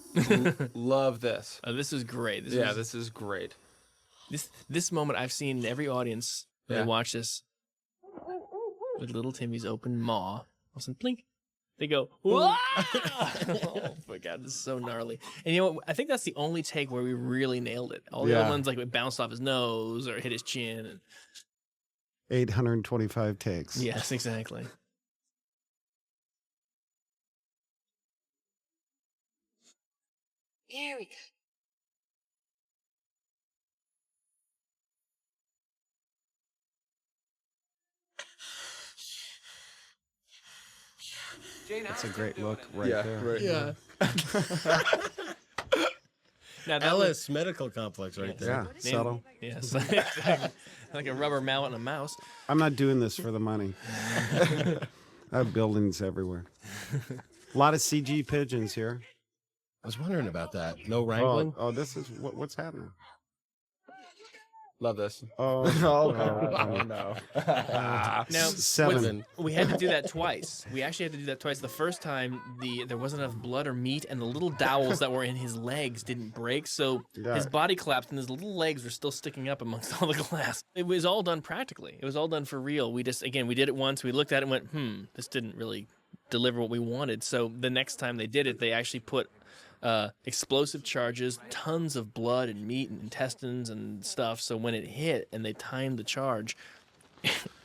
Love this. Oh, this is great. This is great. This moment I've seen in every audience when Yeah. they watch this with little Timmy's open maw. All of a sudden, blink. They go, "Whoa!" Oh my god, this is so gnarly. And you know what? I think that's the only take where we really nailed it. All the other ones, like, it bounced off his nose or hit his chin. And... 825 takes. Yes, exactly. Here we go. That's a great look right Yeah, there. right. Yeah. Now, that Ellis Medical Complex right there. Yeah, subtle. Yes. Like a rubber mallet and a mouse. I'm not doing this for the money. I have buildings everywhere. A lot of CG pigeons here. I was wondering about that. No wrangling? Oh, this is what's happening. Love this. Oh, no. Now, 7. we had to do that twice. We actually had to do that twice. The first time, there wasn't enough blood or meat, and the little dowels that were in his legs didn't break, so his body collapsed, and his little legs were still sticking up amongst all the glass. It was all done practically. It was all done for real. We just, again, we did it once. We looked at it and went, this didn't really deliver what we wanted. So the next time they did it, they actually put explosive charges, tons of blood and meat and intestines and stuff. So when it hit and they timed the charge,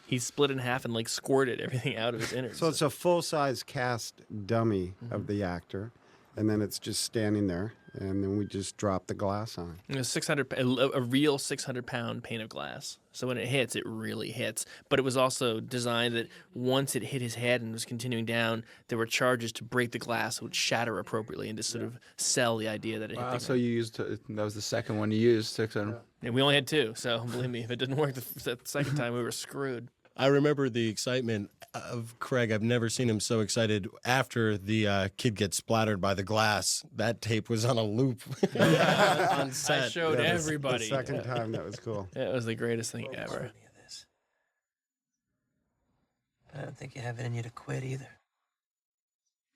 he split in half and like squirted everything out of his innards. So it's a full-size cast dummy of the actor, and then it's just standing there, and then we just drop the glass on. It was a real 600-pound pane of glass. So when it hits, it really hits. But it was also designed that once it hit his head and was continuing down, there were charges to break the glass, so it would shatter appropriately and to sort of sell the idea that it hit the So you used that was the second one you used. And we only had 2, so believe me, if it didn't work the second time, we were screwed. I remember the excitement of Craig. I've never seen him so excited after the kid gets splattered by the glass. That tape was on a loop on set. I showed everybody. The second time, that was cool. It was the greatest thing ever. I don't think you have it in you to quit either.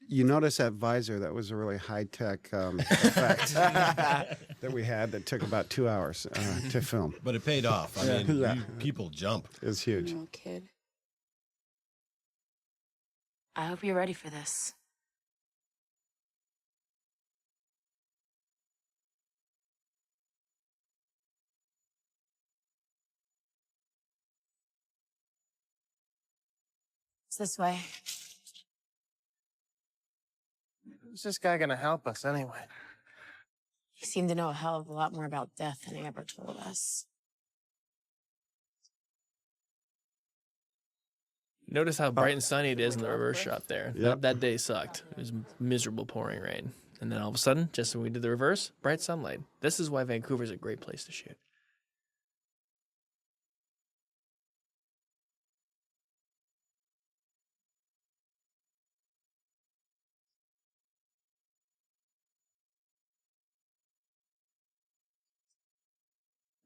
You notice that visor, that was a really high-tech effect that we had that took about 2 hours to film. But it paid off. I mean, people jump. It was huge. Kid. I hope you're ready for this. It's this way. Who's this guy gonna help us anyway? He seemed to know a hell of a lot more about death than he ever told us. Notice how bright and sunny it is in the reverse shot there. Yep. That day sucked. It was miserable pouring rain. And then all of a sudden, just when we did the reverse, bright sunlight. This is why Vancouver's a great place to shoot.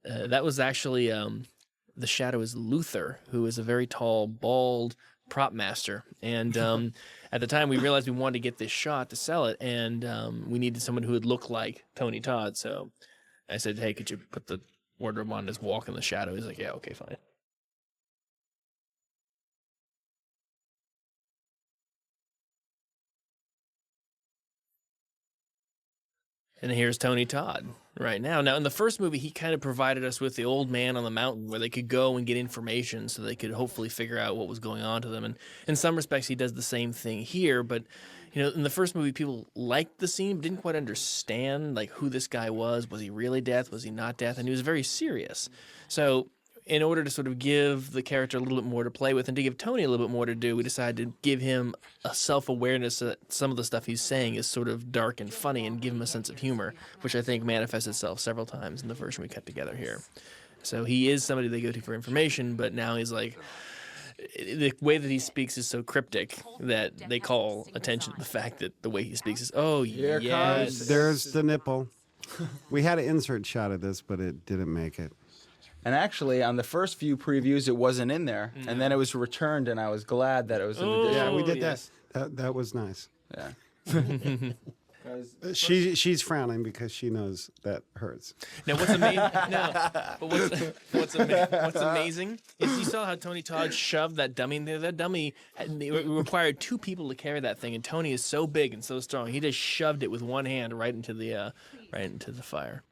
That was actually the shadow is Luther, who is a very tall, bald prop master. And at the time, we realized we wanted to get this shot to sell it, and we needed someone who would look like Tony Todd. So I said, "Hey, could you put the wardrobe on, just walk in the shadow?" He's like, "Yeah, okay, fine." And here's Tony Todd right now. Now, in the first movie, he kind of provided us with the old man on the mountain where they could go and get information so they could hopefully figure out what was going on to them. And in some respects, he does the same thing here. But, you know, in the first movie, people liked the scene, but didn't quite understand, like, who this guy was. Was he really death? Was he not death? And he was very serious. So in order to sort of give the character a little bit more to play with and to give Tony a little bit more to do, we decided to give him a self-awareness that some of the stuff he's saying is sort of dark and funny and give him a sense of humor, which I think manifests itself several times in the version we cut together here. So he is somebody they go to for information, but now he's like, the way that he speaks is so cryptic that they call attention to the fact that the way he speaks is, oh, yes. There's the nipple. We had an insert shot of this, but it didn't make it. And actually, on the first few previews, it wasn't in there, and then it was returned, and I was glad that it was in addition. Yeah, we did yes. that was nice. Yeah. She's frowning because she knows that hurts. Now, what's amazing? No, but what's amazing is you saw how Tony Todd shoved that dummy in there. That dummy it required two people to carry that thing, and Tony is so big and so strong. He just shoved it with one hand right into the fire.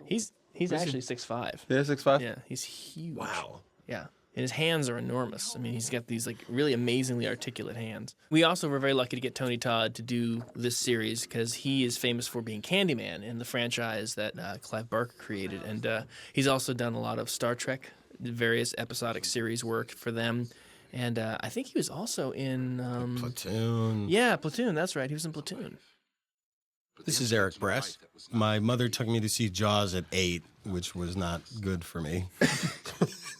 He's actually 6'5". Yeah, 6'5"? Yeah, he's huge. Wow. Yeah. And his hands are enormous. I mean, he's got these like really amazingly articulate hands. We also were very lucky to get Tony Todd to do this series because he is famous for being Candyman in the franchise that Clive Barker created. And he's also done a lot of Star Trek, various episodic series work for them. And I think he was also in... Platoon. Yeah, Platoon. That's right. He was in Platoon. This is Eric Bress. My mother took me to see Jaws at 8, which was not good for me.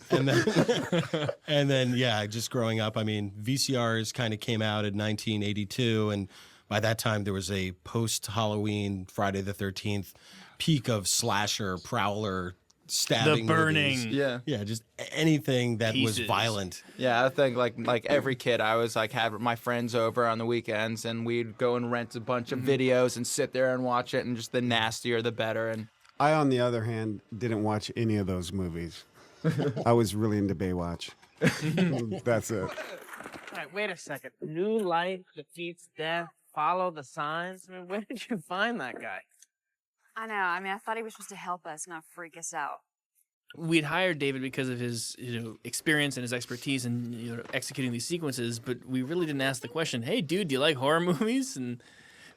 and then, yeah, just growing up, I mean, VCRs kind of came out in 1982, and by that time there was a post-Halloween Friday the 13th peak of slasher, prowler, stabbing The Burning. movies. Yeah. Yeah, just anything that was Pieces. violent. Yeah, I think like every kid, I was like have my friends over on the weekends, and we'd go and rent a bunch of videos and sit there and watch it, and just the nastier the better. And I, on the other hand, didn't watch any of those movies. I was really into Baywatch. That's it. All right, wait a second. New life defeats death. Follow the signs. I mean, where did you find that guy? I know. I mean, I thought he was supposed to help us, not freak us out. We'd hired David because of his experience and his expertise in executing these sequences, but we really didn't ask the question, "Hey, dude, do you like horror movies?" And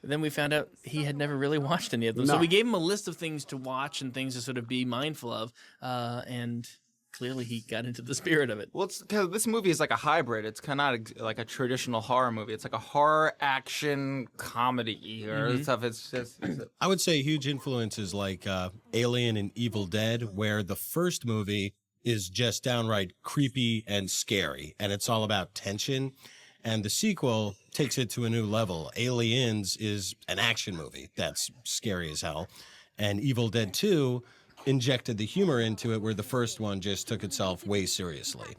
then we found out he had never really watched any of them. No. So we gave him a list of things to watch and things to sort of be mindful of, and clearly he got into the spirit of it. well, it's because this movie is like a hybrid. It's kind of like a traditional horror movie. It's like a horror action comedy or stuff. It's just I would say huge influences like Alien and Evil Dead, where the first movie is just downright creepy and scary, and it's all about tension. And the sequel takes it to a new level. Aliens is an action movie that's scary as hell. And Evil Dead 2 injected the humor into it, where the first one just took itself way seriously.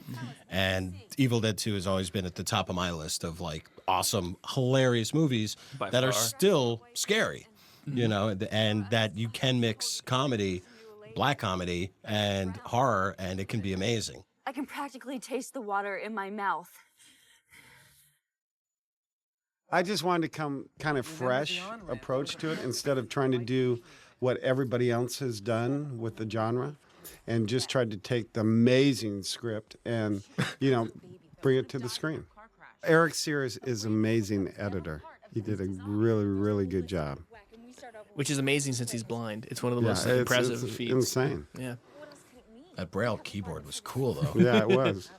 And Evil Dead 2 has always been at the top of my list of like awesome, hilarious movies By that are far. still scary, you know, and that you can mix comedy, black comedy, and horror, and it can be amazing. I can practically taste the water in my mouth. I just wanted to come kind of fresh approach to it instead of trying to do what everybody else has done with the genre, and just tried to take the amazing script and, bring it to the screen. Eric Sears is an amazing editor. He did a really, really good job. Which is amazing since he's blind. It's one of the most impressive it's feats. insane. Yeah. That Braille keyboard was cool, though. Yeah, it was.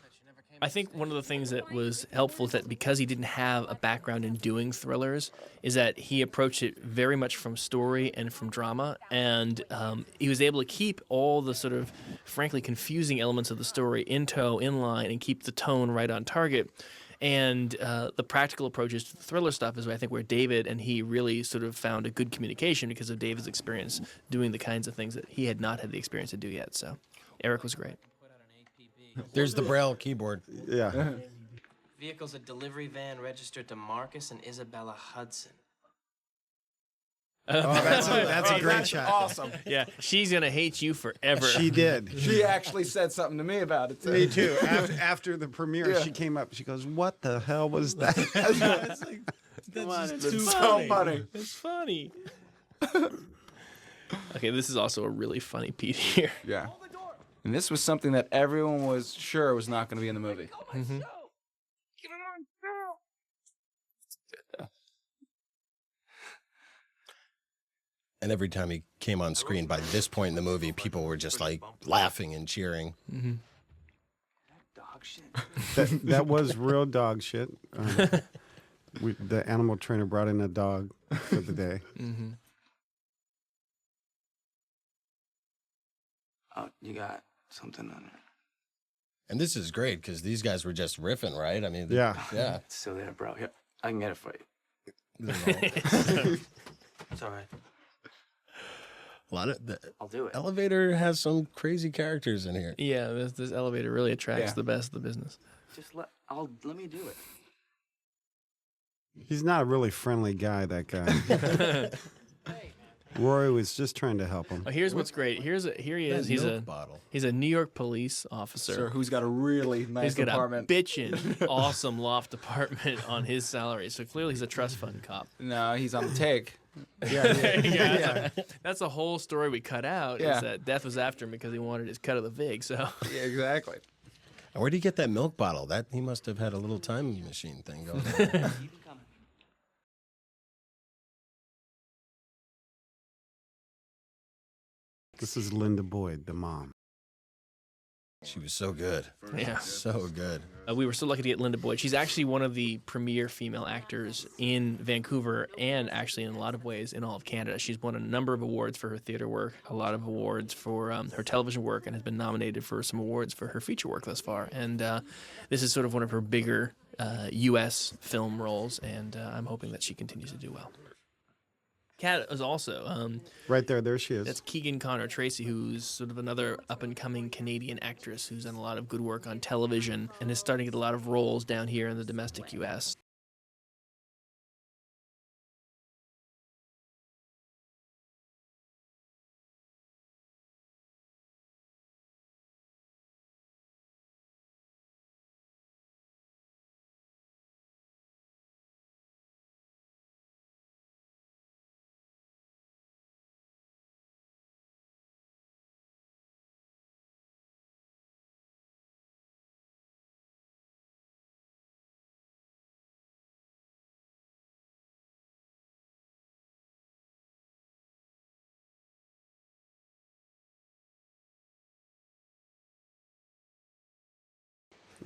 I think one of the things that was helpful is that because he didn't have a background in doing thrillers, is that he approached it very much from story and from drama, and he was able to keep all the sort of, frankly, confusing elements of the story in tow, in line, and keep the tone right on target. And the practical approaches to the thriller stuff is, I think, where David and he really sort of found a good communication because of David's experience doing the kinds of things that he had not had the experience to do yet. So Eric was great. There's the Braille keyboard. Yeah. Vehicle's a delivery van registered to Marcus and Isabella Hudson. That's a great shot. Awesome. Yeah, she's going to hate you forever. She did. She actually said something to me about it, too. Me too. After the premiere, she came up. She goes, "What the hell was that?" It's like, that's too so funny. It's funny. Okay, this is also a really funny piece here. Yeah. And this was something that everyone was sure was not going to be in the movie. Mm-hmm. And every time he came on screen, by this point in the movie, people were just like laughing and cheering. Mm-hmm. That was real dog shit. The animal trainer brought in a dog for the day. Mm-hmm. Oh, you got something on it. And this is great because these guys were just riffing, right? I mean, Yeah. It's still there, bro. Here, I can get it for you. It's all right. A lot of the I'll do it. elevator has some crazy characters in here. Yeah, this elevator really attracts the best of the business. Just let me do it. He's not a really friendly guy, that guy. Roy was just trying to help him. Oh, here's what's great. Here he is. He's a New York police officer. Sir, who's got a really nice He's got apartment. a bitchin' awesome loft apartment on his salary. So clearly he's a trust fund cop. No, he's on the take. Yeah. That's a whole story we cut out. Yeah. Is that Death was after him because he wanted his cut of the vig. So Yeah, exactly. And where'd he get that milk bottle? That he must have had a little time machine thing going on. This is Linda Boyd, the mom. She was so good. Yeah. So good. We were so lucky to get Linda Boyd. She's actually one of the premier female actors in Vancouver and actually in a lot of ways in all of Canada. She's won a number of awards for her theater work, a lot of awards for her television work, and has been nominated for some awards for her feature work thus far. And this is sort of one of her bigger U.S. film roles, and I'm hoping that she continues to do well. Kat is also Right there she is. that's Keegan Connor Tracy, who's sort of another up-and-coming Canadian actress who's done a lot of good work on television and is starting to get a lot of roles down here in the domestic U.S.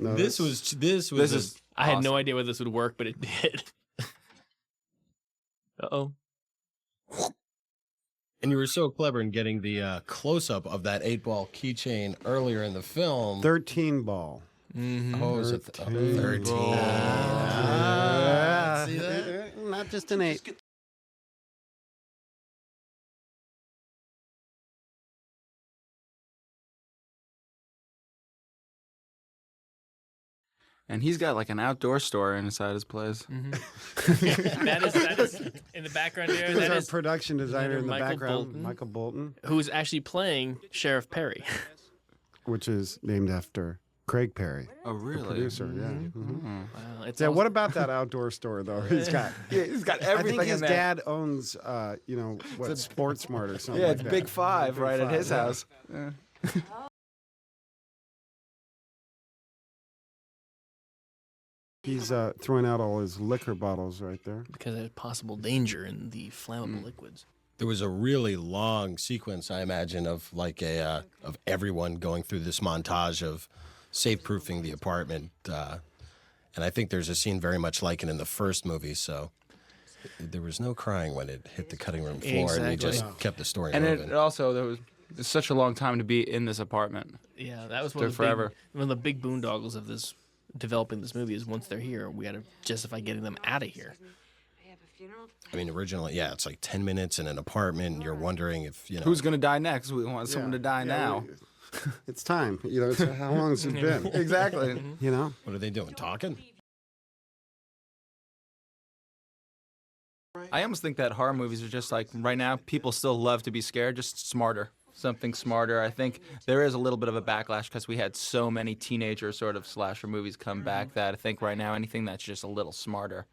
No, This was I had no idea whether this would work, but it did. Uh-oh. And you were so clever in getting the close-up of that 8-ball keychain earlier in the film. 13 ball. Mm-hmm. Oh, is it 13? See that? Not just an 8. And he's got like an outdoor store inside his place. Mm-hmm. that is in the background there. There's That our is production designer in the Michael background, Bolton. Michael Bolton, who's actually playing Sheriff Perry. which is named after Craig Perry. Oh, The really? producer, yeah. Wow, it's Yeah, also- what about that outdoor store though? He's got He's got I everything think his in there. dad owns what Sports Smart or something Yeah, like it's that. Big Five Big right at Five, his yeah. house. Yeah. He's throwing out all his liquor bottles right there. because there's possible danger in the flammable liquids. There was a really long sequence, I imagine, of like of everyone going through this montage of safe-proofing the apartment, and I think there's a scene very much like it in the first movie. So there was no crying when it hit the cutting room floor, and we just kept the story And moving. it also it's such a long time to be in this apartment. Yeah, that was Took one of, the forever. one of the big boondoggles of this developing this movie is once they're here, we got to justify getting them out of here. I mean, originally, yeah, it's like 10 minutes in an apartment, and you're wondering if, Who's gonna die next? We want someone to die now. It's time. So how long has it been? Exactly. You know? What are they doing? Talking? I almost think that horror movies are just like right now. People still love to be scared, just smarter. Something smarter. I think there is a little bit of a backlash because we had so many teenager sort of slasher movies come back that I think right now anything that's just a little smarter.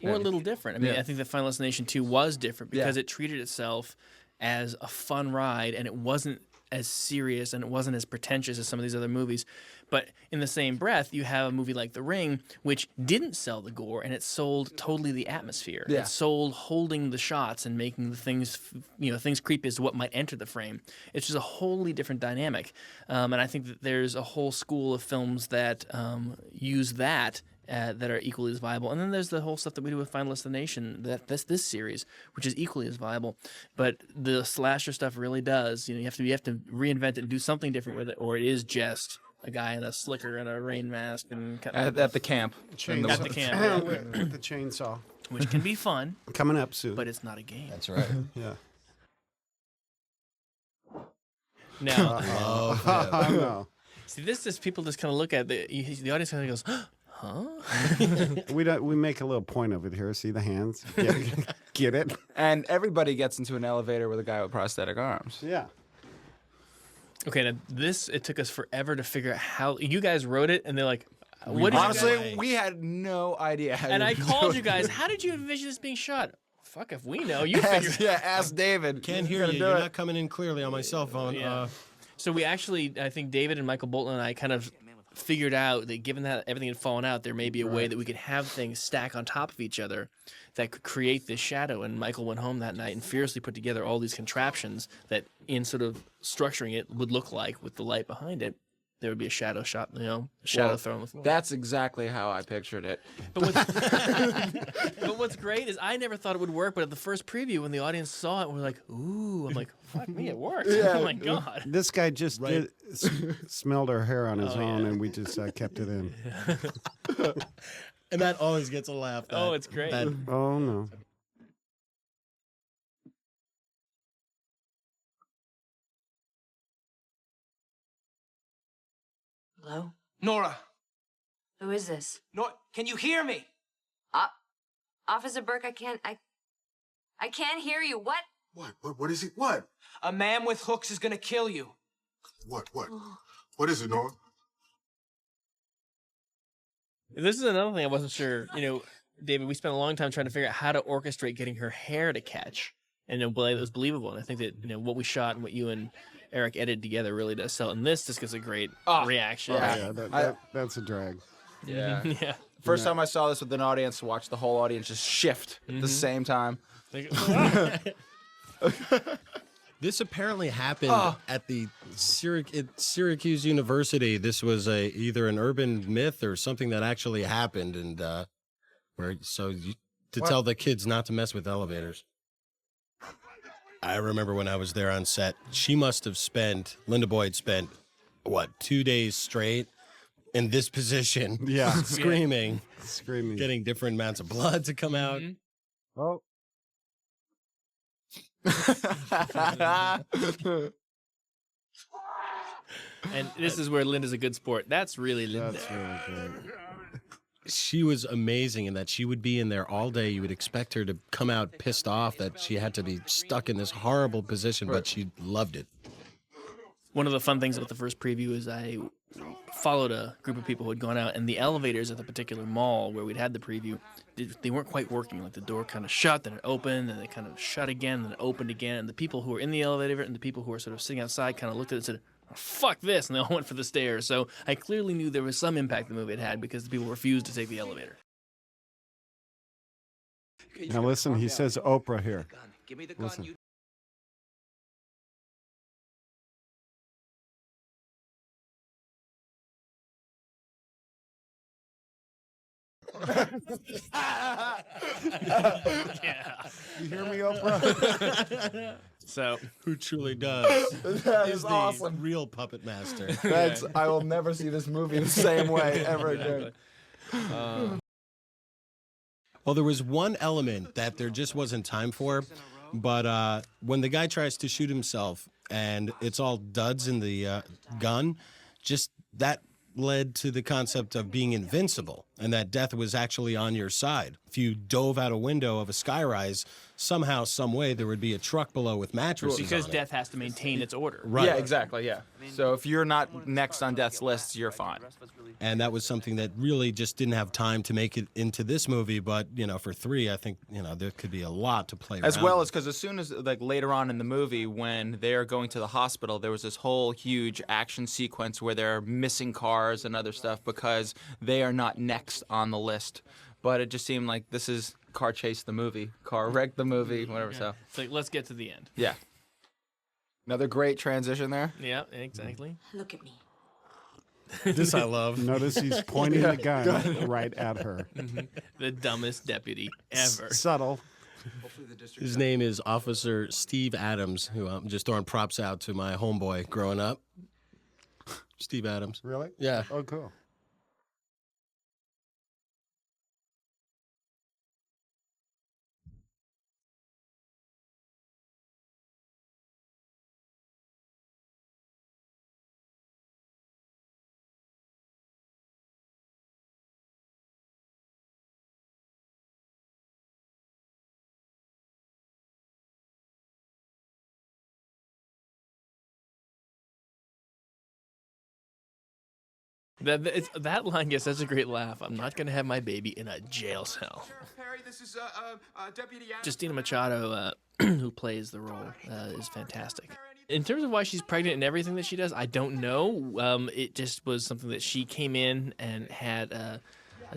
Or a little different. I mean, Yeah. I think that Final Destination 2 was different because Yeah. it treated itself as a fun ride and it wasn't as serious and it wasn't as pretentious as some of these other movies. But in the same breath, you have a movie like The Ring, which didn't sell the gore and it sold totally the atmosphere. Yeah. It sold holding the shots and making the things, things creepy as to what might enter the frame. It's just a wholly different dynamic. And I think that there's a whole school of films that use that that are equally as viable. And then there's the whole stuff that we do with Final Destination, this series, which is equally as viable. But the slasher stuff really does. You have to reinvent it and do something different with it, or it is just a guy in a slicker and a rain mask and At the camp. At the camp, with the chainsaw. which can be fun, Coming up soon. but it's not a game. That's right. Yeah. Now, Oh, no. see, this is people just kind of look at the audience kind of goes, huh? We make a little point of it here. See the hands? Get it? And everybody gets into an elevator with a guy with prosthetic arms. Yeah. Okay, now it took us forever to figure out how you guys wrote it, and they're like, what did you Honestly, guys... we had no idea how And you I would called do you guys. it. How did you envision this being shot? Fuck if we know. You figure it out. Ask David. Can't He's hear gonna you. do You're it. not coming in clearly on my cell phone. Yeah. So we actually, I think David and Michael Bolton and I kind of figured out that given that everything had fallen out, there may be a way that we could have things stack on top of each other that could create this shadow. And Michael went home that night and fiercely put together all these contraptions that in sort of structuring it would look like with the light behind it, there would be a shadow shot, a shadow Well, thrown on the floor. That's exactly how I pictured it. But what's great is I never thought it would work, but at the first preview, when the audience saw it, we're like, ooh, I'm like, fuck me, it worked. Oh my God. This guy just smelled our hair on his own, and we just kept it in. And that always gets a laugh. Oh, it's great. Oh, no. Hello? Nora, Who is this? can you hear me? Officer Burke, I can't hear you. What? What is it? What? A man with hooks is gonna kill you. What? What is it, Nora? This is another thing I wasn't sure. David, we spent a long time trying to figure out how to orchestrate getting her hair to catch and in a way that was believable. And I think that what we shot and what you and Eric edited together really does sell. And this just gets a great reaction. Yeah, that's a drag. Yeah. Yeah. First time I saw this with an audience, watch the whole audience just shift at the same time. This apparently happened at the Syracuse University. This was either an urban myth or something that actually happened, and tell the kids not to mess with elevators. I remember when I was there on set, Linda Boyd spent 2 days straight in this position, screaming, getting different amounts of blood to come out. Oh. And this is where Linda's a good sport. That's really Linda. That's really great. She was amazing in that she would be in there all day. You would expect her to come out pissed off that she had to be stuck in this horrible position, but she loved it. One of the fun things about the first preview is I followed a group of people who had gone out, and the elevators at the particular mall where we'd had the preview, they weren't quite working. Like the door kind of shut, then it opened, then it kind of shut again, then it opened again. And the people who were in the elevator and the people who were sort of sitting outside kind of looked at it and said, oh, fuck this, and they all went for the stairs. So I clearly knew there was some impact the movie had because the people refused to take the elevator. Now listen, he says Oprah here. Listen. Yeah. You hear me, Oprah? So, who truly does That is is the awesome. real puppet master. That's I will never see this movie the same way ever again. Well, there was one element that there just wasn't time for, but when the guy tries to shoot himself and it's all duds in the gun, just that led to the concept of being invincible and that death was actually on your side. If you dove out a window of a skyrise, somehow, some way, there would be a truck below with mattresses because on it. death has to maintain its order. Right. Yeah, exactly, yeah. So if you're not next on death's list, you're fine. And that was something that really just didn't have time to make it into this movie. But, for 3, I think, there could be a lot to play As around well with. as because as soon as, like, later on in the movie, when they're going to the hospital, there was this whole huge action sequence where they're missing cars and other stuff because they are not next on the list. But it just seemed like this is car chase the movie, car wreck the movie, whatever, so. It's like, let's get to the end. Yeah. Another great transition there. Yeah, exactly. Look at me. This I love. Notice he's pointing the gun right at her. The dumbest deputy ever. Subtle. His name is Officer Steve Adams, who I'm just throwing props out to my homeboy growing up. Steve Adams. Really? Yeah. Oh, cool. That line gets such a great laugh. I'm not going to have my baby in a jail cell. Perry, this is Deputy Adams. Justina Machado, who plays the role, is fantastic. In terms of why she's pregnant and everything that she does, I don't know. It just was something that she came in and had a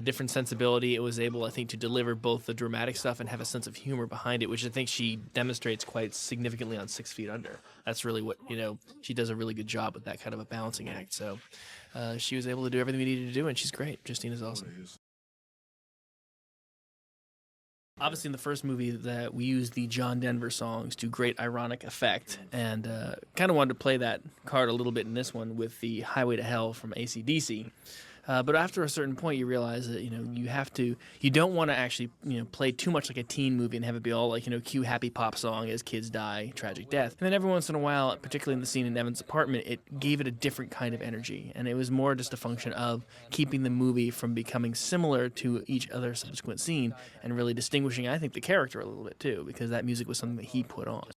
different sensibility. It was able, I think, to deliver both the dramatic stuff and have a sense of humor behind it, which I think she demonstrates quite significantly on 6 Feet Under. That's really what, she does a really good job with that kind of a balancing act. So she was able to do everything we needed to do, and she's great. Justina's awesome. Obviously, in the first movie, that we used the John Denver songs to great ironic effect, and kind of wanted to play that card a little bit in this one with the Highway to Hell from AC/DC. But after a certain point, you realize that you don't want to actually play too much like a teen movie and have it be all like cue happy pop song as kids die, tragic death. And then every once in a while, particularly in the scene in Evan's apartment, it gave it a different kind of energy, and it was more just a function of keeping the movie from becoming similar to each other subsequent scene and really distinguishing, I think, the character a little bit too, because that music was something that he put on.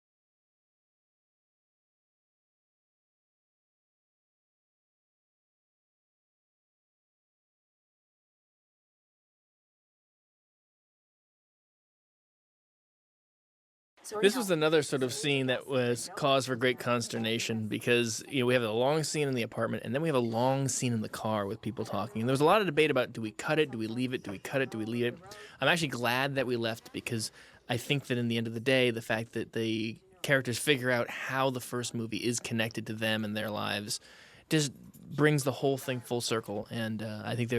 This was another sort of scene that was cause for great consternation because we have a long scene in the apartment and then we have a long scene in the car with people talking. And there was a lot of debate about, do we cut it, do we leave it, do we cut it, do we leave it? I'm actually glad that we left because I think that in the end of the day, the fact that the characters figure out how the first movie is connected to them and their lives just brings the whole thing full circle. And I think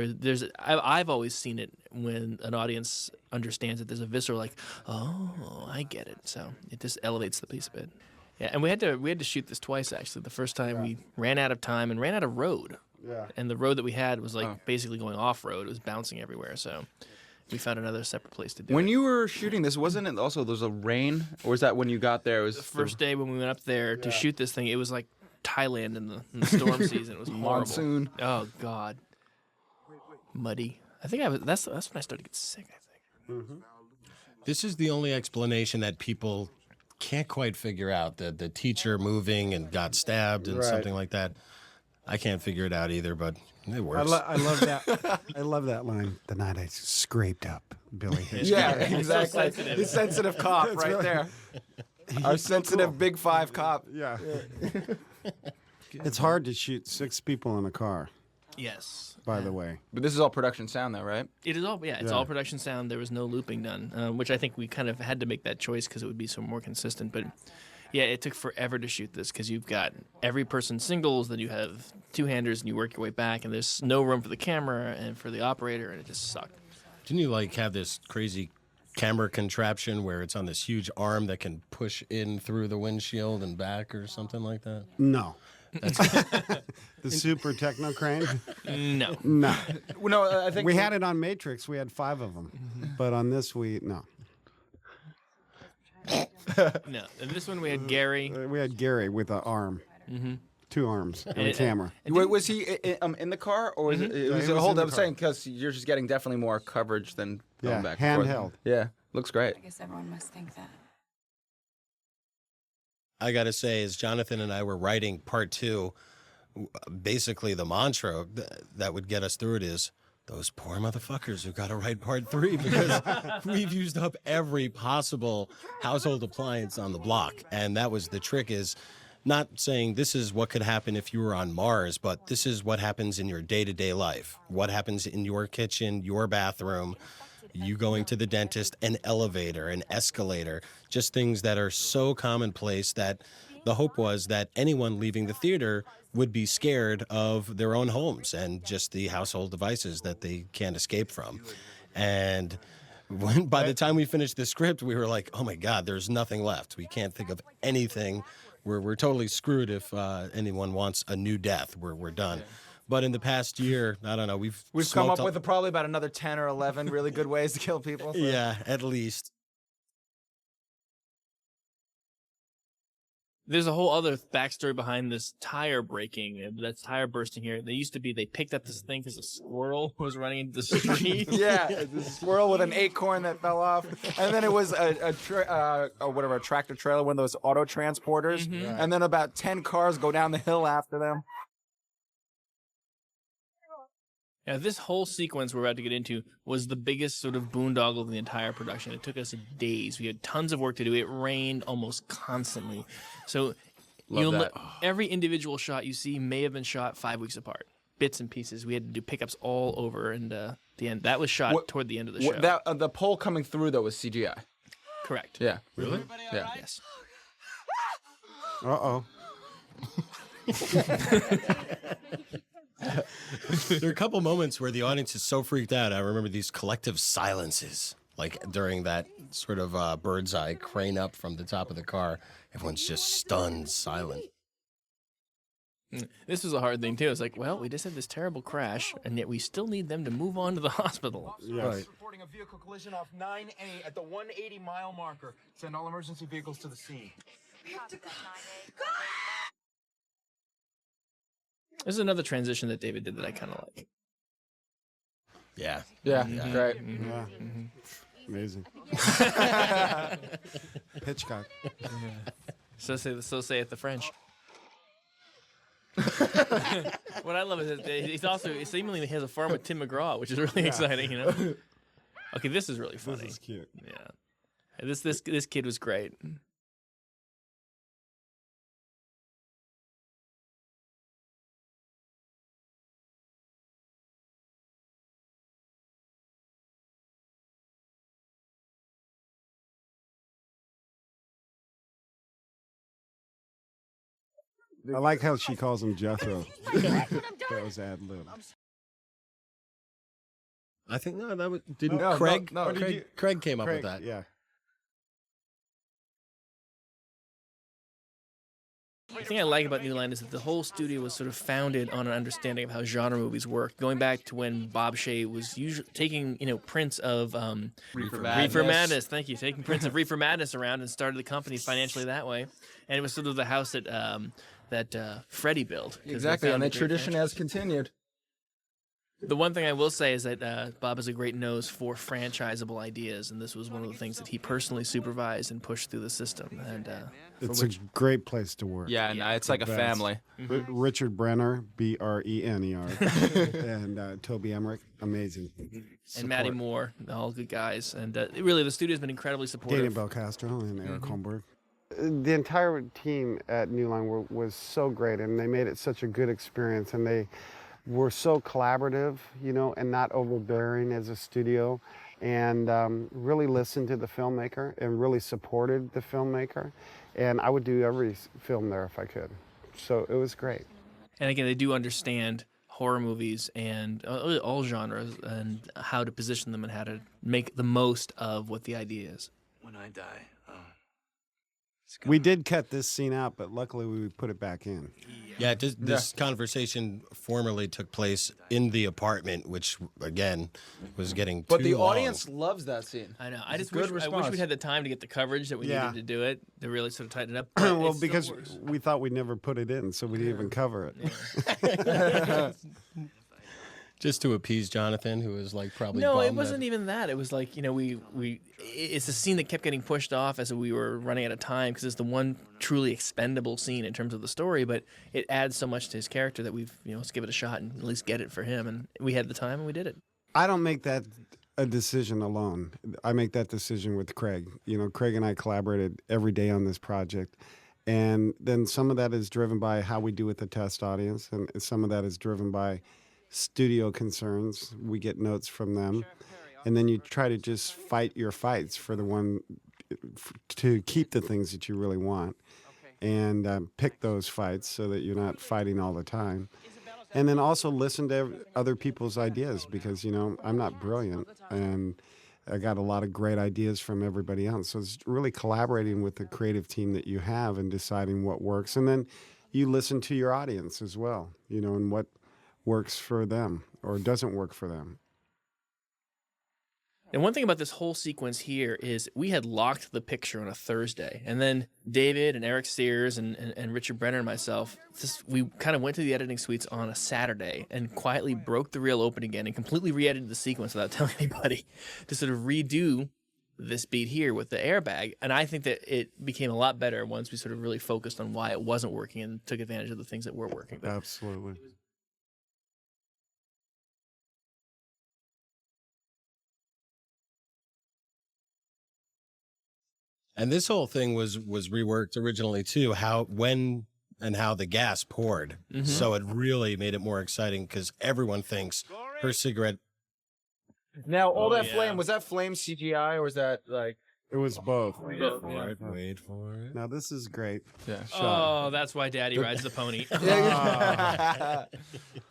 I've always seen it when an audience understands it. There's a visceral like, oh, I get it. So it just elevates the piece a bit. Yeah, and we had to shoot this twice actually. The first time we ran out of time and ran out of road. Yeah. And the road that we had was basically going off road. It was bouncing everywhere. So we found another separate place to do it. When you were shooting this, wasn't it also there's a rain, or was that when you got there? It was the first day when we went up there to shoot this thing. It was like Thailand in the storm season. It was horrible. Monsoon. Oh God. Muddy. I think that's when I started to get sick. I think. Mm-hmm. This is the only explanation that people can't quite figure out. The teacher moving and got stabbed and Right. something like that. I can't figure it out either, but it I, works. I love that. I love that line. The night I scraped up Billy Hitchcock. Yeah, exactly. The sensitive cop That's right really- there. Our sensitive Big Five cop. Yeah. It's hard to shoot 6 people in a car, Yes. by the way. But this is all production sound, though, right? It is all, it's Yeah. all production sound. There was no looping done, which I think we kind of had to make that choice because it would be so more consistent. But yeah, it took forever to shoot this because you've got every person singles, then you have two-handers, and you work your way back, and there's no room for the camera and for the operator, and it just sucked. Didn't you like have this crazy camera contraption where it's on this huge arm that can push in through the windshield and back or something like that? No. The super techno crane? No. No. No, I think We had it on Matrix. We had 5 of them. But on this, no. No. And this one we had Gary. We had Gary with an arm. Mm-hmm. 2 arms and a And- camera. Wait, was he in the car, or was it Yeah, was he a was hold? in I the was car. saying because you're just getting definitely more coverage than going Yeah, back and forth. handheld. Yeah, looks great. I guess everyone must think that. I got to say, as Jonathan and I were writing part 2, basically the mantra that would get us through it is, those poor motherfuckers who got to write part 3 because we've used up every possible household appliance on the block. And that was the trick, is not saying this is what could happen if you were on Mars, but this is what happens in your day-to-day life. What happens in your kitchen, your bathroom, you going to the dentist, an elevator, an escalator, just things that are so commonplace that the hope was that anyone leaving the theater would be scared of their own homes and just the household devices that they can't escape from. And by the time we finished the script, we were like, oh my God, there's nothing left. We can't think of anything. We're totally screwed if anyone wants a new death. We're done. But in the past year, I don't know, we've come up smoked with probably about another 10 or 11 really good ways to kill people. So. Yeah, at least. There's a whole other backstory behind this tire breaking. That's tire bursting here. They picked up this thing because a squirrel was running into the street. Yeah, the squirrel with an acorn that fell off, and then it was a tractor trailer, one of those auto transporters, and then about 10 cars go down the hill after them. Yeah, this whole sequence we're about to get into was the biggest sort of boondoggle of the entire production. It took us days. We had tons of work to do. It rained almost constantly. So every individual shot you see may have been shot 5 weeks apart. Bits and pieces. We had to do pickups all over, and the end. That was shot toward the end of the show. The pole coming through, though, was CGI. Correct. Yeah. Really? Yeah. Yes. Uh-oh. There are a couple moments where the audience is so freaked out. I remember these collective silences, like during that sort of bird's eye crane up from the top of the car. Everyone's just stunned silent. This was a hard thing, too. It's like, well, we just had this terrible crash, and yet we still need them to move on to the hospital. Yes. Right. Reporting a vehicle collision off 9A at the 180-mile marker. Send all emergency vehicles to the scene. This is another transition that David did that I kind of like. Yeah. Yeah, great. Yeah. Amazing. Hitchcock. So say it the French. What I love is that he's also seemingly has a farm with Tim McGraw, which is really exciting, you know. Okay, this is really funny. This is cute. Yeah, this kid was great. I like how she calls him Jethro. That was ad lib. I think that was didn't No, Craig. no, Craig came up with that. Yeah. The thing I like about New Line is that the whole studio was sort of founded on an understanding of how genre movies work, going back to when Bob Shaye was taking prints of Reefer Madness. Thank you, taking prints of Reefer Madness around and started the company financially that way. And it was sort of the house that Freddie built. 'cause they Exactly, found and a the great tradition franchise. has continued. The one thing I will say is that Bob has a great nose for franchisable ideas, and this was one of the things that he personally supervised and pushed through the system. And it's a great place to work. Yeah, and it's like a family. Richard Brenner, Brenner, and Toby Emmerich, amazing. And Matty Moore, all good guys. And really, the studio's been incredibly supportive. Daniel Belcastro and Eric Holmberg. The entire team at New Line was so great, and they made it such a good experience, and they were so collaborative, and not overbearing as a studio, and really listened to the filmmaker and really supported the filmmaker. And I would do every film there if I could. So it was great. And again, they do understand horror movies and all genres and how to position them and how to make the most of what the idea is. When I die, we did cut this scene out, but luckily we put it back in. Yeah, this conversation formerly took place in the apartment, which again was getting But too the long. audience loves that scene. I know. I It's wish response. we'd had the time to get the coverage that we Yeah. needed to do it to really sort of tighten it up. Well, It still because works. we thought we'd never put it in, so we didn't even cover it. Just to appease Jonathan, who was like probably No, it bummed wasn't that- even that. It was like, it's a scene that kept getting pushed off as we were running out of time because it's the one truly expendable scene in terms of the story, but it adds so much to his character that we've, let's give it a shot and at least get it for him. And we had the time and we did it. I don't make that a decision alone. I make that decision with Craig. Craig and I collaborated every day on this project. And then some of that is driven by how we do with the test audience, and some of that is driven by studio concerns. We get notes from them. And then you try to just fight your fights for the one to keep the things that you really want and pick those fights so that you're not fighting all the time. And then also listen to other people's ideas because, I'm not brilliant and I got a lot of great ideas from everybody else. So it's really collaborating with the creative team that you have and deciding what works. And then you listen to your audience as well, and what works for them or doesn't work for them. And one thing about this whole sequence here is we had locked the picture on a Thursday. And then David and Eric Sears and Richard Brenner and myself, we kind of went to the editing suites on a Saturday and quietly broke the reel open again and completely re-edited the sequence without telling anybody to sort of redo this beat here with the airbag. And I think that it became a lot better once we sort of really focused on why it wasn't working and took advantage of the things that were working. But Absolutely. And this whole thing was reworked originally too. How the gas poured, so it really made it more exciting because everyone thinks her cigarette. Now, all that flame, was that flame CGI or was that like... It was both. Wait for it. Now this is great. Yeah. oh, that's why Daddy rides the pony.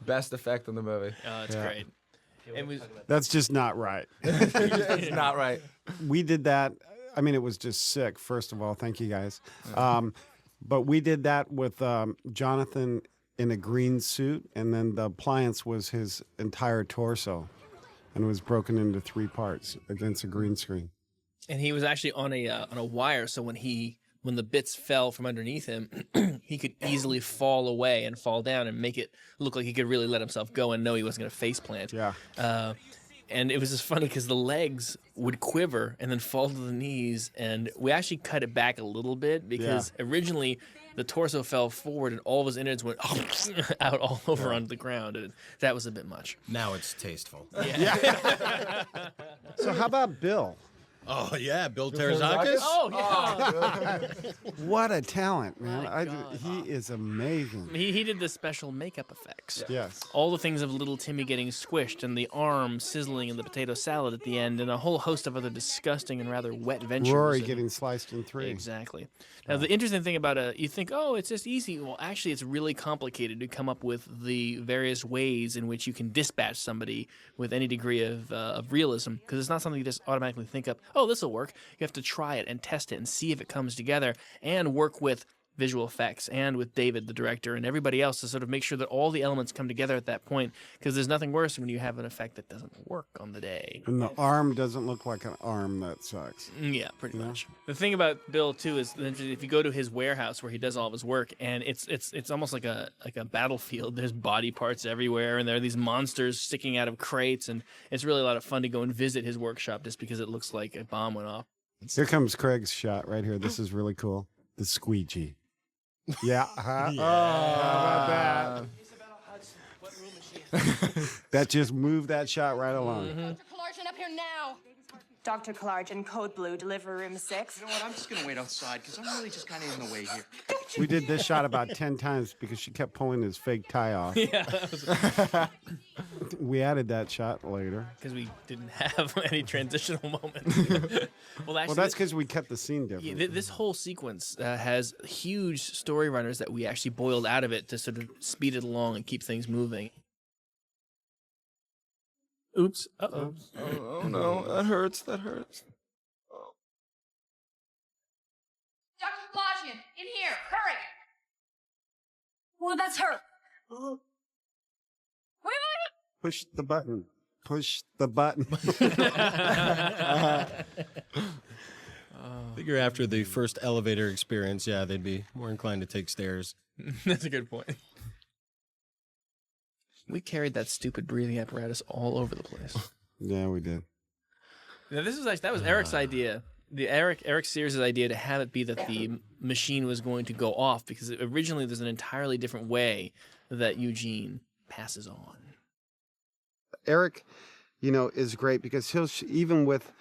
Best effect in the movie. Oh, it's great. And That's just not right. It's not right. We did that. I mean, it was just sick, first of all. Thank you, guys. But we did that with Jonathan in a green suit, and then the appliance was his entire torso, and it was broken into 3 parts against a green screen. And he was actually on a wire, so when the bits fell from underneath him, he could easily fall away and fall down and make it look like he could really let himself go and know he wasn't going to face plant. Yeah. And it was just funny because the legs would quiver and then fall to the knees. And we actually cut it back a little bit because originally the torso fell forward and all of his innards went out all over onto the ground. And that was a bit much. Now it's tasteful. So how about Bill? Oh yeah, Bill Terzakis. Oh, yeah. What a talent, man. My God. He is amazing. He did the special makeup effects. Yes. All the things of little Timmy getting squished and the arm sizzling in the potato salad at the end and a whole host of other disgusting and rather wet ventures. Rory and- getting sliced in 3. Exactly. Now, the interesting thing about you think, oh, it's just easy. Well, actually, it's really complicated to come up with the various ways in which you can dispatch somebody with any degree of realism, because it's not something you just automatically think up, oh, this will work. You have to try it and test it and see if it comes together and work with visual effects and with David, the director, and everybody else to sort of make sure that all the elements come together at that point, because there's nothing worse when you have an effect that doesn't work on the day. And the arm doesn't look like an arm. That sucks. Yeah, pretty much. The thing about Bill too is that if you go to his warehouse where he does all of his work, and it's almost like a battlefield. There's body parts everywhere, and there are these monsters sticking out of crates, and it's really a lot of fun to go and visit his workshop just because it looks like a bomb went off. Here comes Craig's shot right here. This is really cool. The squeegee. Yeah. Huh? Yeah. Oh, how about that? That just moved that shot right along. Dr. Kalarjan, up here now. Dr. Kalarjan, code blue, delivery room 6. You know what? I'm just gonna wait outside because I'm really just kind of in the way here. We did this shot about 10 times because she kept pulling his fake tie off. Yeah. We added that shot later. Because we didn't have any transitional moments. Well, actually, That's because we cut the scene different. yeah, this whole sequence has huge story runners that we actually boiled out of it to sort of speed it along and keep things moving. Oops. Uh-oh. Oh no, that hurts. That hurts. Dr. Kalarjan, in here, hurry. Well, that's her. Wait. Push the button. Push the button. Figure after the first elevator experience, yeah, they'd be more inclined to take stairs. That's a good point. We carried that stupid breathing apparatus all over the place. Yeah, we did. Now, that was Eric's idea. Eric Sears' idea to have it be that the machine was going to go off, because originally there's an entirely different way that Eugene passes on. Eric, is great because he'll even with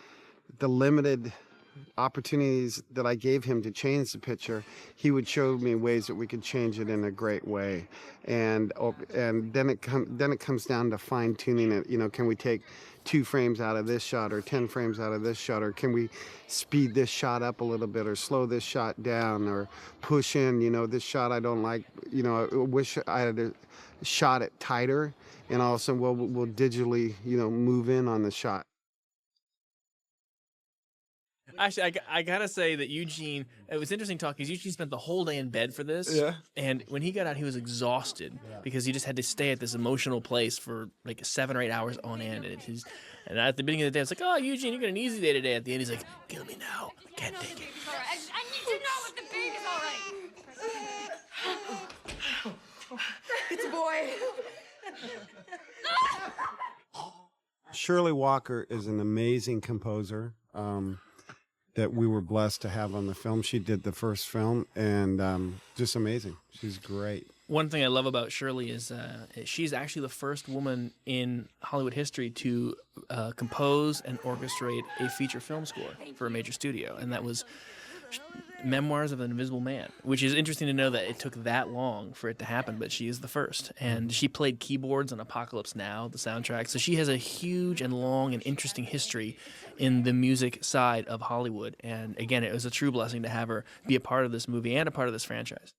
the limited opportunities that I gave him to change the picture, he would show me ways that we could change it in a great way, and then it comes down to fine tuning it. Can we take 2 frames out of this shot, or 10 frames out of this shot, or can we speed this shot up a little bit, or slow this shot down, or push in? This shot I don't like. I wish I had shot it tighter, and all of a sudden we'll digitally move in on the shot. Actually, I gotta say that Eugene, it was interesting talking, because Eugene spent the whole day in bed for this. Yeah. And when he got out, he was exhausted because he just had to stay at this emotional place for like 7 or 8 hours on end. And at the beginning of the day, it's like, oh, Eugene, you got an easy day today. At the end, he's like, kill me now. I can't take it. I need to know if the baby's all right. It's a boy. Shirley Walker is an amazing composer that we were blessed to have on the film. She did the first film, and just amazing. She's great. One thing I love about Shirley is she's actually the first woman in Hollywood history to compose and orchestrate a feature film score for a major studio, and that was Memoirs of an Invisible Man, which is interesting to know that it took that long for it to happen, but she is the first. And she played keyboards on Apocalypse Now, the soundtrack, so she has a huge and long and interesting history in the music side of Hollywood. And again, it was a true blessing to have her be a part of this movie and a part of this franchise.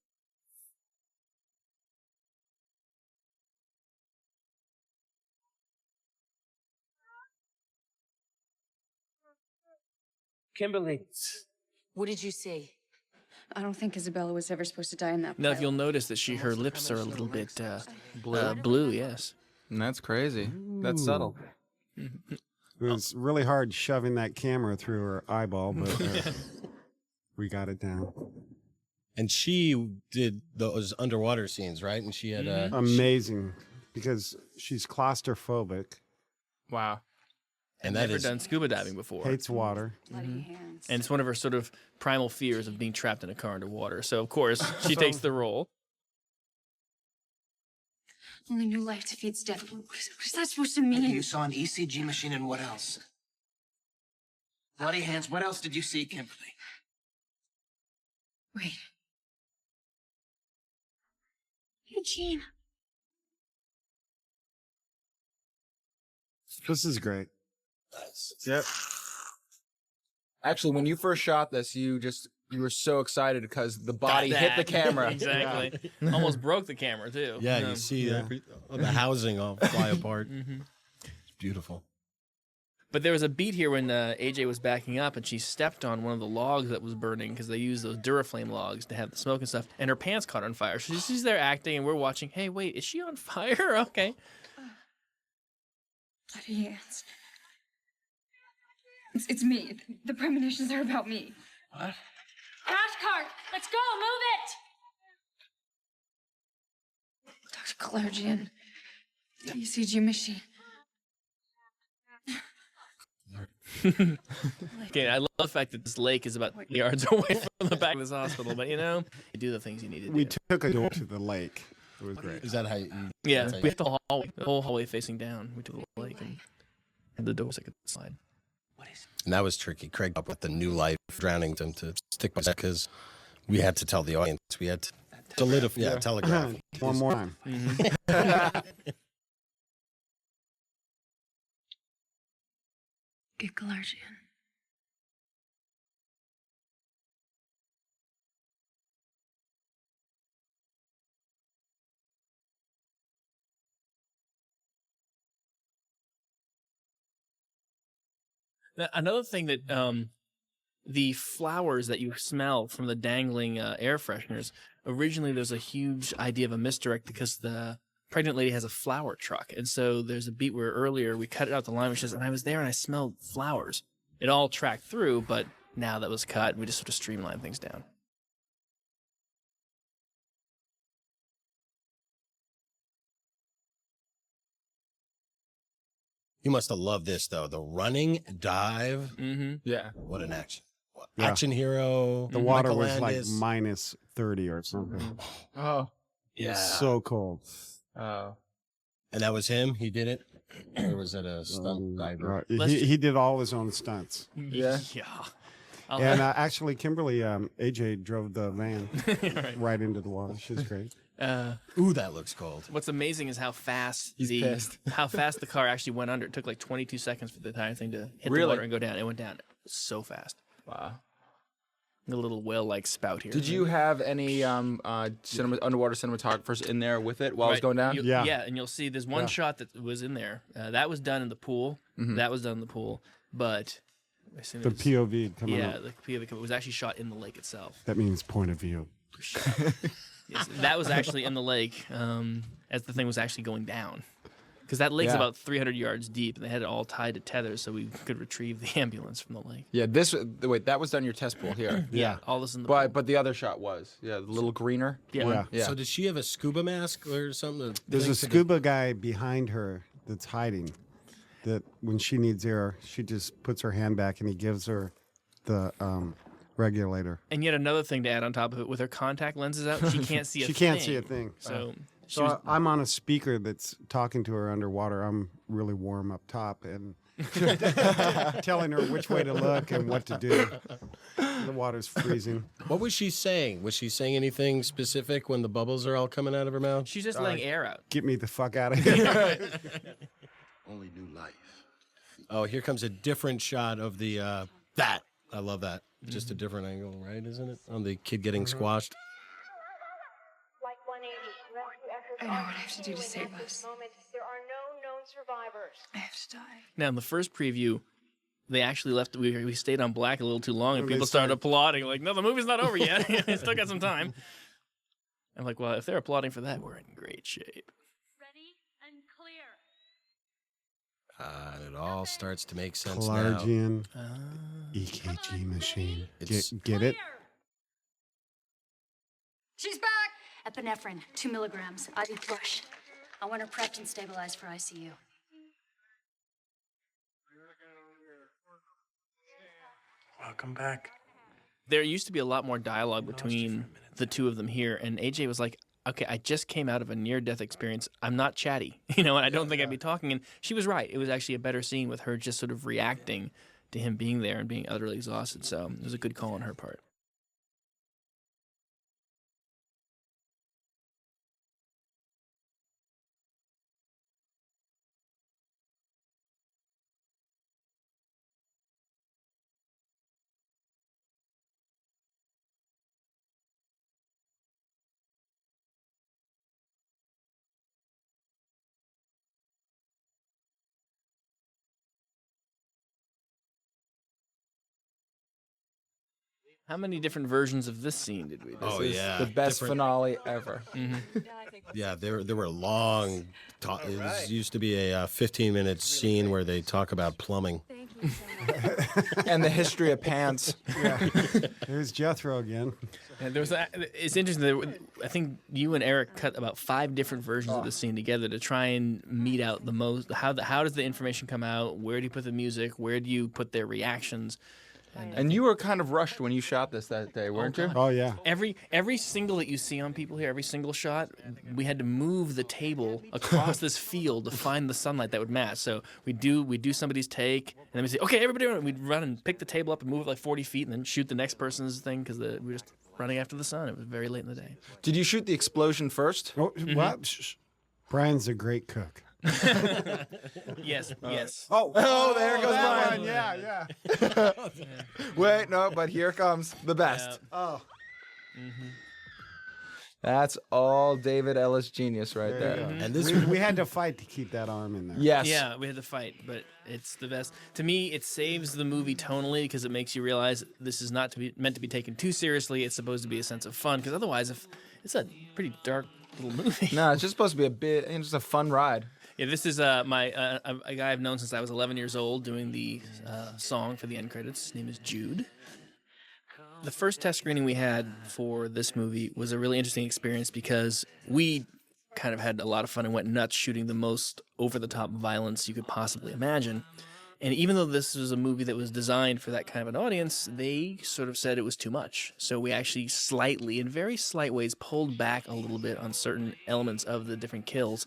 Kimberly. What did you see? I don't think Isabella was ever supposed to die in that Now, if pile. you'll notice that her lips are a little bit blue, yes. And that's crazy. That's subtle. It was really hard shoving that camera through her eyeball, but we got it down. And she did those underwater scenes, right? And she had amazing, because she's claustrophobic. Wow. And never done scuba diving before. Hates water. And it's one of her sort of primal fears of being trapped in a car underwater. So, of course, she takes the role. Only new life defeats death. What is that supposed to mean? You saw an ECG machine and what else? Bloody hands. What else did you see, Kimberly? Wait. Eugene. This is great. Yep. Actually, when you first shot this, you were so excited because the body hit the camera. Exactly. Almost broke the camera, too. Yeah, you see the housing all fly apart. Mhm. It's beautiful. But there was a beat here when AJ was backing up and she stepped on one of the logs that was burning because they use those Duraflame logs to have the smoke and stuff, and her pants caught on fire. So she's there acting, and we're watching. Hey, wait, is she on fire? Okay. Bloody hands. It's me. The premonitions are about me. What? Crash cart! Let's go! Move it! Dr. Kalarjian. The ECG machine. Okay, I love the fact that this lake is about 3 yards away from the back of this hospital, but you know, you do the things you need to do. We took a door to the lake. It was great. Is that how you? Yeah, that's how we you- have the whole hallway facing down. We took the lake and had the doors that could slide. And that was tricky. Craig up with the new life drowning them to stick by that because we had to tell the audience. We had to solidify, telegraph. One more time. Get Kalarjian. Now, another thing that the flowers that you smell from the dangling air fresheners, originally there's a huge idea of a misdirect because the pregnant lady has a flower truck. And so there's a beat where earlier we cut it out the line, which says, and I was there and I smelled flowers. It all tracked through, but now that was cut, we just sort of streamlined things down. You must have loved this though. The running dive. Mm-hmm. Yeah. What an action. Yeah. Action hero. The water Michael was like Landis. minus 30 or something. Oh. It was so cold. Oh. And that was him? He did it? Or was it a stunt diver? Right. He did all his own stunts. Yeah. And actually, Kimberly, AJ drove the van right into the water. She's great. Ooh, that looks cold. What's amazing is how fast pissed. how fast the car actually went under. It took like 22 seconds for the entire thing to hit the Really? water and go down. It went down so fast. Wow. The little whale-like spout here. Did you have any underwater cinematographers in there with it while it was going down? Yeah, and you'll see there's one shot that was in there. That was done in the pool. Mhm. That was done in the pool. But as soon The as- POV coming yeah, up. the POV was actually shot in the lake itself. That means point of view. Yes, that was actually in the lake as the thing was actually going down. Because that lake's about 300 yards deep, and they had it all tied to tethers so we could retrieve the ambulance from the lake. Yeah, wait, that was done in your test pool here. Yeah, all this in the But the other shot was, the little greener. Yeah. Yeah. So does she have a scuba mask or something? There's a scuba guy behind her that's hiding. That when she needs air, she just puts her hand back and he gives her the regulator. And yet another thing to add on top of it, with her contact lenses out, she can't see a thing. She can't see a thing. So, she So was, I'm on a speaker that's talking to her underwater. I'm really warm up top and telling her which way to look and what to do. The water's freezing. What was she saying? Was she saying anything specific when the bubbles are all coming out of her mouth? she's just letting air out. Get me the fuck out of here. Only new life. Oh, here comes a different shot of the that. I love that. Just a different angle, right? Isn't it? On the kid getting squashed. I know what I have to do to save us. There are no known survivors. I have to die. Now, in the first preview, they actually left. We stayed on black a little too long, and They people started applauding. Like, no, the movie's not over yet. We still got some time. I'm like, well, if they're applauding for that, we're in great shape. It all starts to make sense Kalarjian Ah. EKG machine. It's- Get it? She's back! Epinephrine, 2 milligrams, IV flush. I want her prepped and stabilized for ICU. Welcome back. There used to be a lot more dialogue between the two of them here, and AJ was like, okay, I just came out of a near-death experience. I'm not chatty, and I don't think I'd be talking. And she was right. It was actually a better scene with her just sort of reacting to him being there and being utterly exhausted. So it was a good call on her part. How many different versions of this scene did we do? Oh, This is yeah. the best Different- finale ever. Yeah, there were long. It used to be a 15-minute scene where they talk about plumbing. And the history of pants. Yeah. There's Jethro again. And there was it's interesting that I think you and Eric cut about 5 different versions of the scene together to try and meet out the most. How does the information come out? Where do you put the music? Where do you put their reactions? And you were kind of rushed when you shot this that day, weren't you? Oh yeah. Every single that you see on people here, every single shot, we had to move the table across this field to find the sunlight that would match. So we do somebody's take, and then we say, okay, everybody, we'd run and pick the table up and move it like 40 feet, and then shoot the next person's thing because we were just running after the sun. It was very late in the day. Did you shoot the explosion first? Oh, what? Shh. Brian's a great cook. Yes. Oh, there goes Brian. Yeah. Wait, no, but here comes the best. Oh. That's all David Ellis genius right There there. you go. And this we had to fight to keep that arm in there. Yes. Yeah, we had to fight, but it's the best. To me, it saves the movie tonally because it makes you realize this is not meant to be taken too seriously. It's supposed to be a sense of fun because otherwise, if it's a pretty dark little movie. No, it's just supposed to be a bit, just a fun ride. Yeah, this is a guy I've known since I was 11 years old doing the song for the end credits. His name is Jude. The first test screening we had for this movie was a really interesting experience because we kind of had a lot of fun and went nuts shooting the most over-the-top violence you could possibly imagine. And even though this was a movie that was designed for that kind of an audience, they sort of said it was too much. So we actually slightly, in very slight ways, pulled back a little bit on certain elements of the different kills.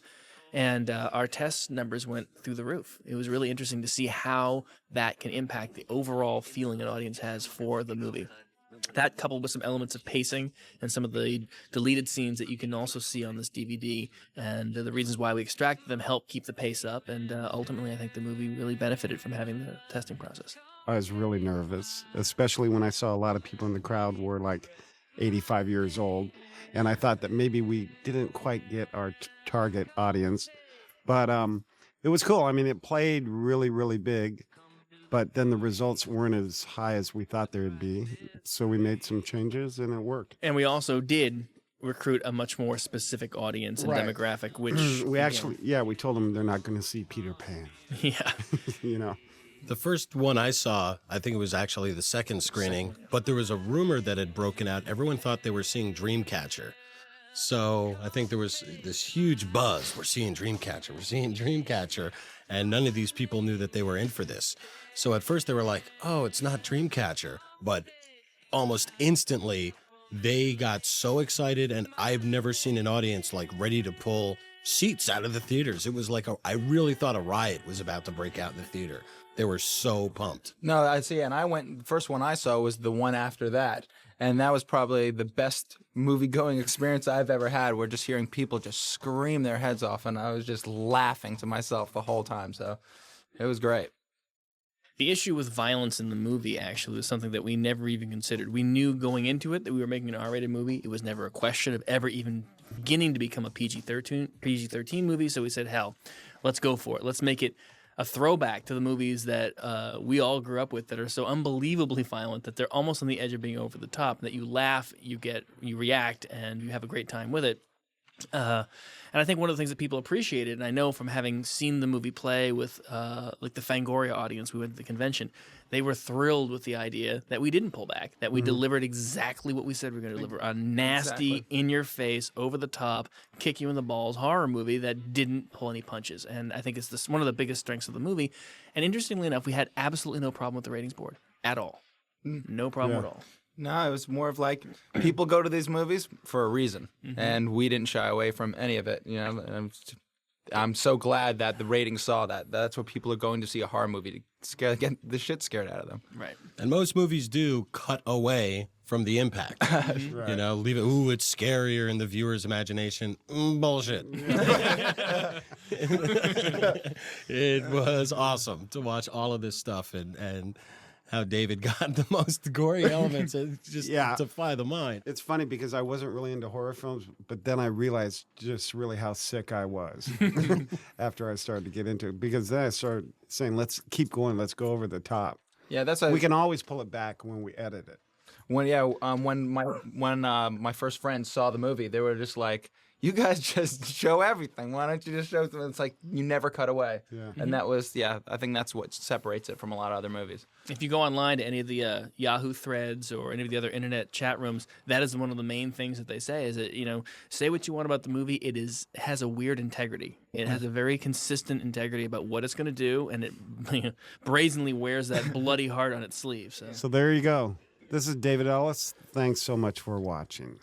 And our test numbers went through the roof. It was really interesting to see how that can impact the overall feeling an audience has for the movie. That coupled with some elements of pacing and some of the deleted scenes that you can also see on this DVD, and the reasons why we extracted them help keep the pace up. And ultimately, I think the movie really benefited from having the testing process. I was really nervous, especially when I saw a lot of people in the crowd were like 85 years old. And I thought that maybe we didn't quite get our target audience. But it was cool. I mean, it played really, really big. But then the results weren't as high as we thought they would be. So we made some changes and it worked. And we also did recruit a much more specific audience and Right. demographic, which we actually, we told them they're not going to see Peter Pan. Yeah. You know. The first one I saw, I think it was actually the second screening, but there was a rumor that had broken out. Everyone thought they were seeing Dreamcatcher. So I think there was this huge buzz. We're seeing Dreamcatcher. And none of these people knew that they were in for this. So at first they were like, oh, it's not Dreamcatcher. But almost instantly, they got so excited. And I've never seen an audience like ready to pull seats out of the theaters. It was like, I really thought a riot was about to break out in the theater. They were so pumped. No, I see. And the first one I saw was the one after that. And that was probably the best movie-going experience I've ever had. We're just hearing people just scream their heads off, and I was just laughing to myself the whole time. So it was great. the issue with violence in the movie actually was something that we never even considered. We knew going into it that we were making an R-rated movie. It was never a question of ever even beginning to become a PG-13 movie. So we said, hell, let's go for it. Let's make it a throwback to the movies that we all grew up with that are so unbelievably violent that they're almost on the edge of being over the top, and that you laugh, you react, and you have a great time with it. And I think one of the things that people appreciated, and I know from having seen the movie play with like the Fangoria audience, we went to the convention, they were thrilled with the idea that we didn't pull back, that we delivered exactly what we said we were going to deliver, a nasty, in-your-face, over-the-top, kick you in the balls horror movie that didn't pull any punches. And I think it's one of the biggest strengths of the movie. And interestingly enough, we had absolutely no problem with the ratings board at all. No problem at all. No, it was more of like people go to these movies for a reason, and we didn't shy away from any of it. You know, and I'm so glad that the ratings saw that. That's what people are going to see a horror movie to get the shit scared out of them. Right. And most movies do cut away from the impact. Right. You know, leave it. Ooh, it's scarier in the viewer's imagination. Bullshit. It was awesome to watch all of this stuff and how David got the most gory elements and just defy the mind. It's funny because I wasn't really into horror films, but then I realized just really how sick I was after I started to get into it. Because then I started saying, let's keep going, let's go over the top. Yeah, that's we can always pull it back when we edit it. When my first friends saw the movie, they were just like, "You guys just show everything. Why don't you just show something?" It's like you never cut away. Yeah. And that was, I think that's what separates it from a lot of other movies. If you go online to any of the Yahoo threads or any of the other internet chat rooms, that is one of the main things that they say is that, say what you want about the movie, has a weird integrity. It has a very consistent integrity about what it's going to do, and it brazenly wears that bloody heart on its sleeve. So there you go. This is David Ellis. Thanks so much for watching.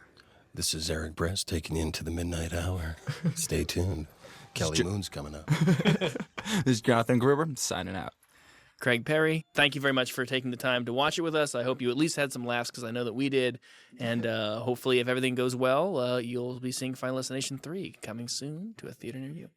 This is Eric Bress taking you into the midnight hour. Stay tuned. Kelly Moon's coming up. This is Jonathan Gruber signing out. Craig Perry, thank you very much for taking the time to watch it with us. I hope you at least had some laughs because I know that we did. And hopefully, if everything goes well, you'll be seeing Final Destination 3 coming soon to a theater near you.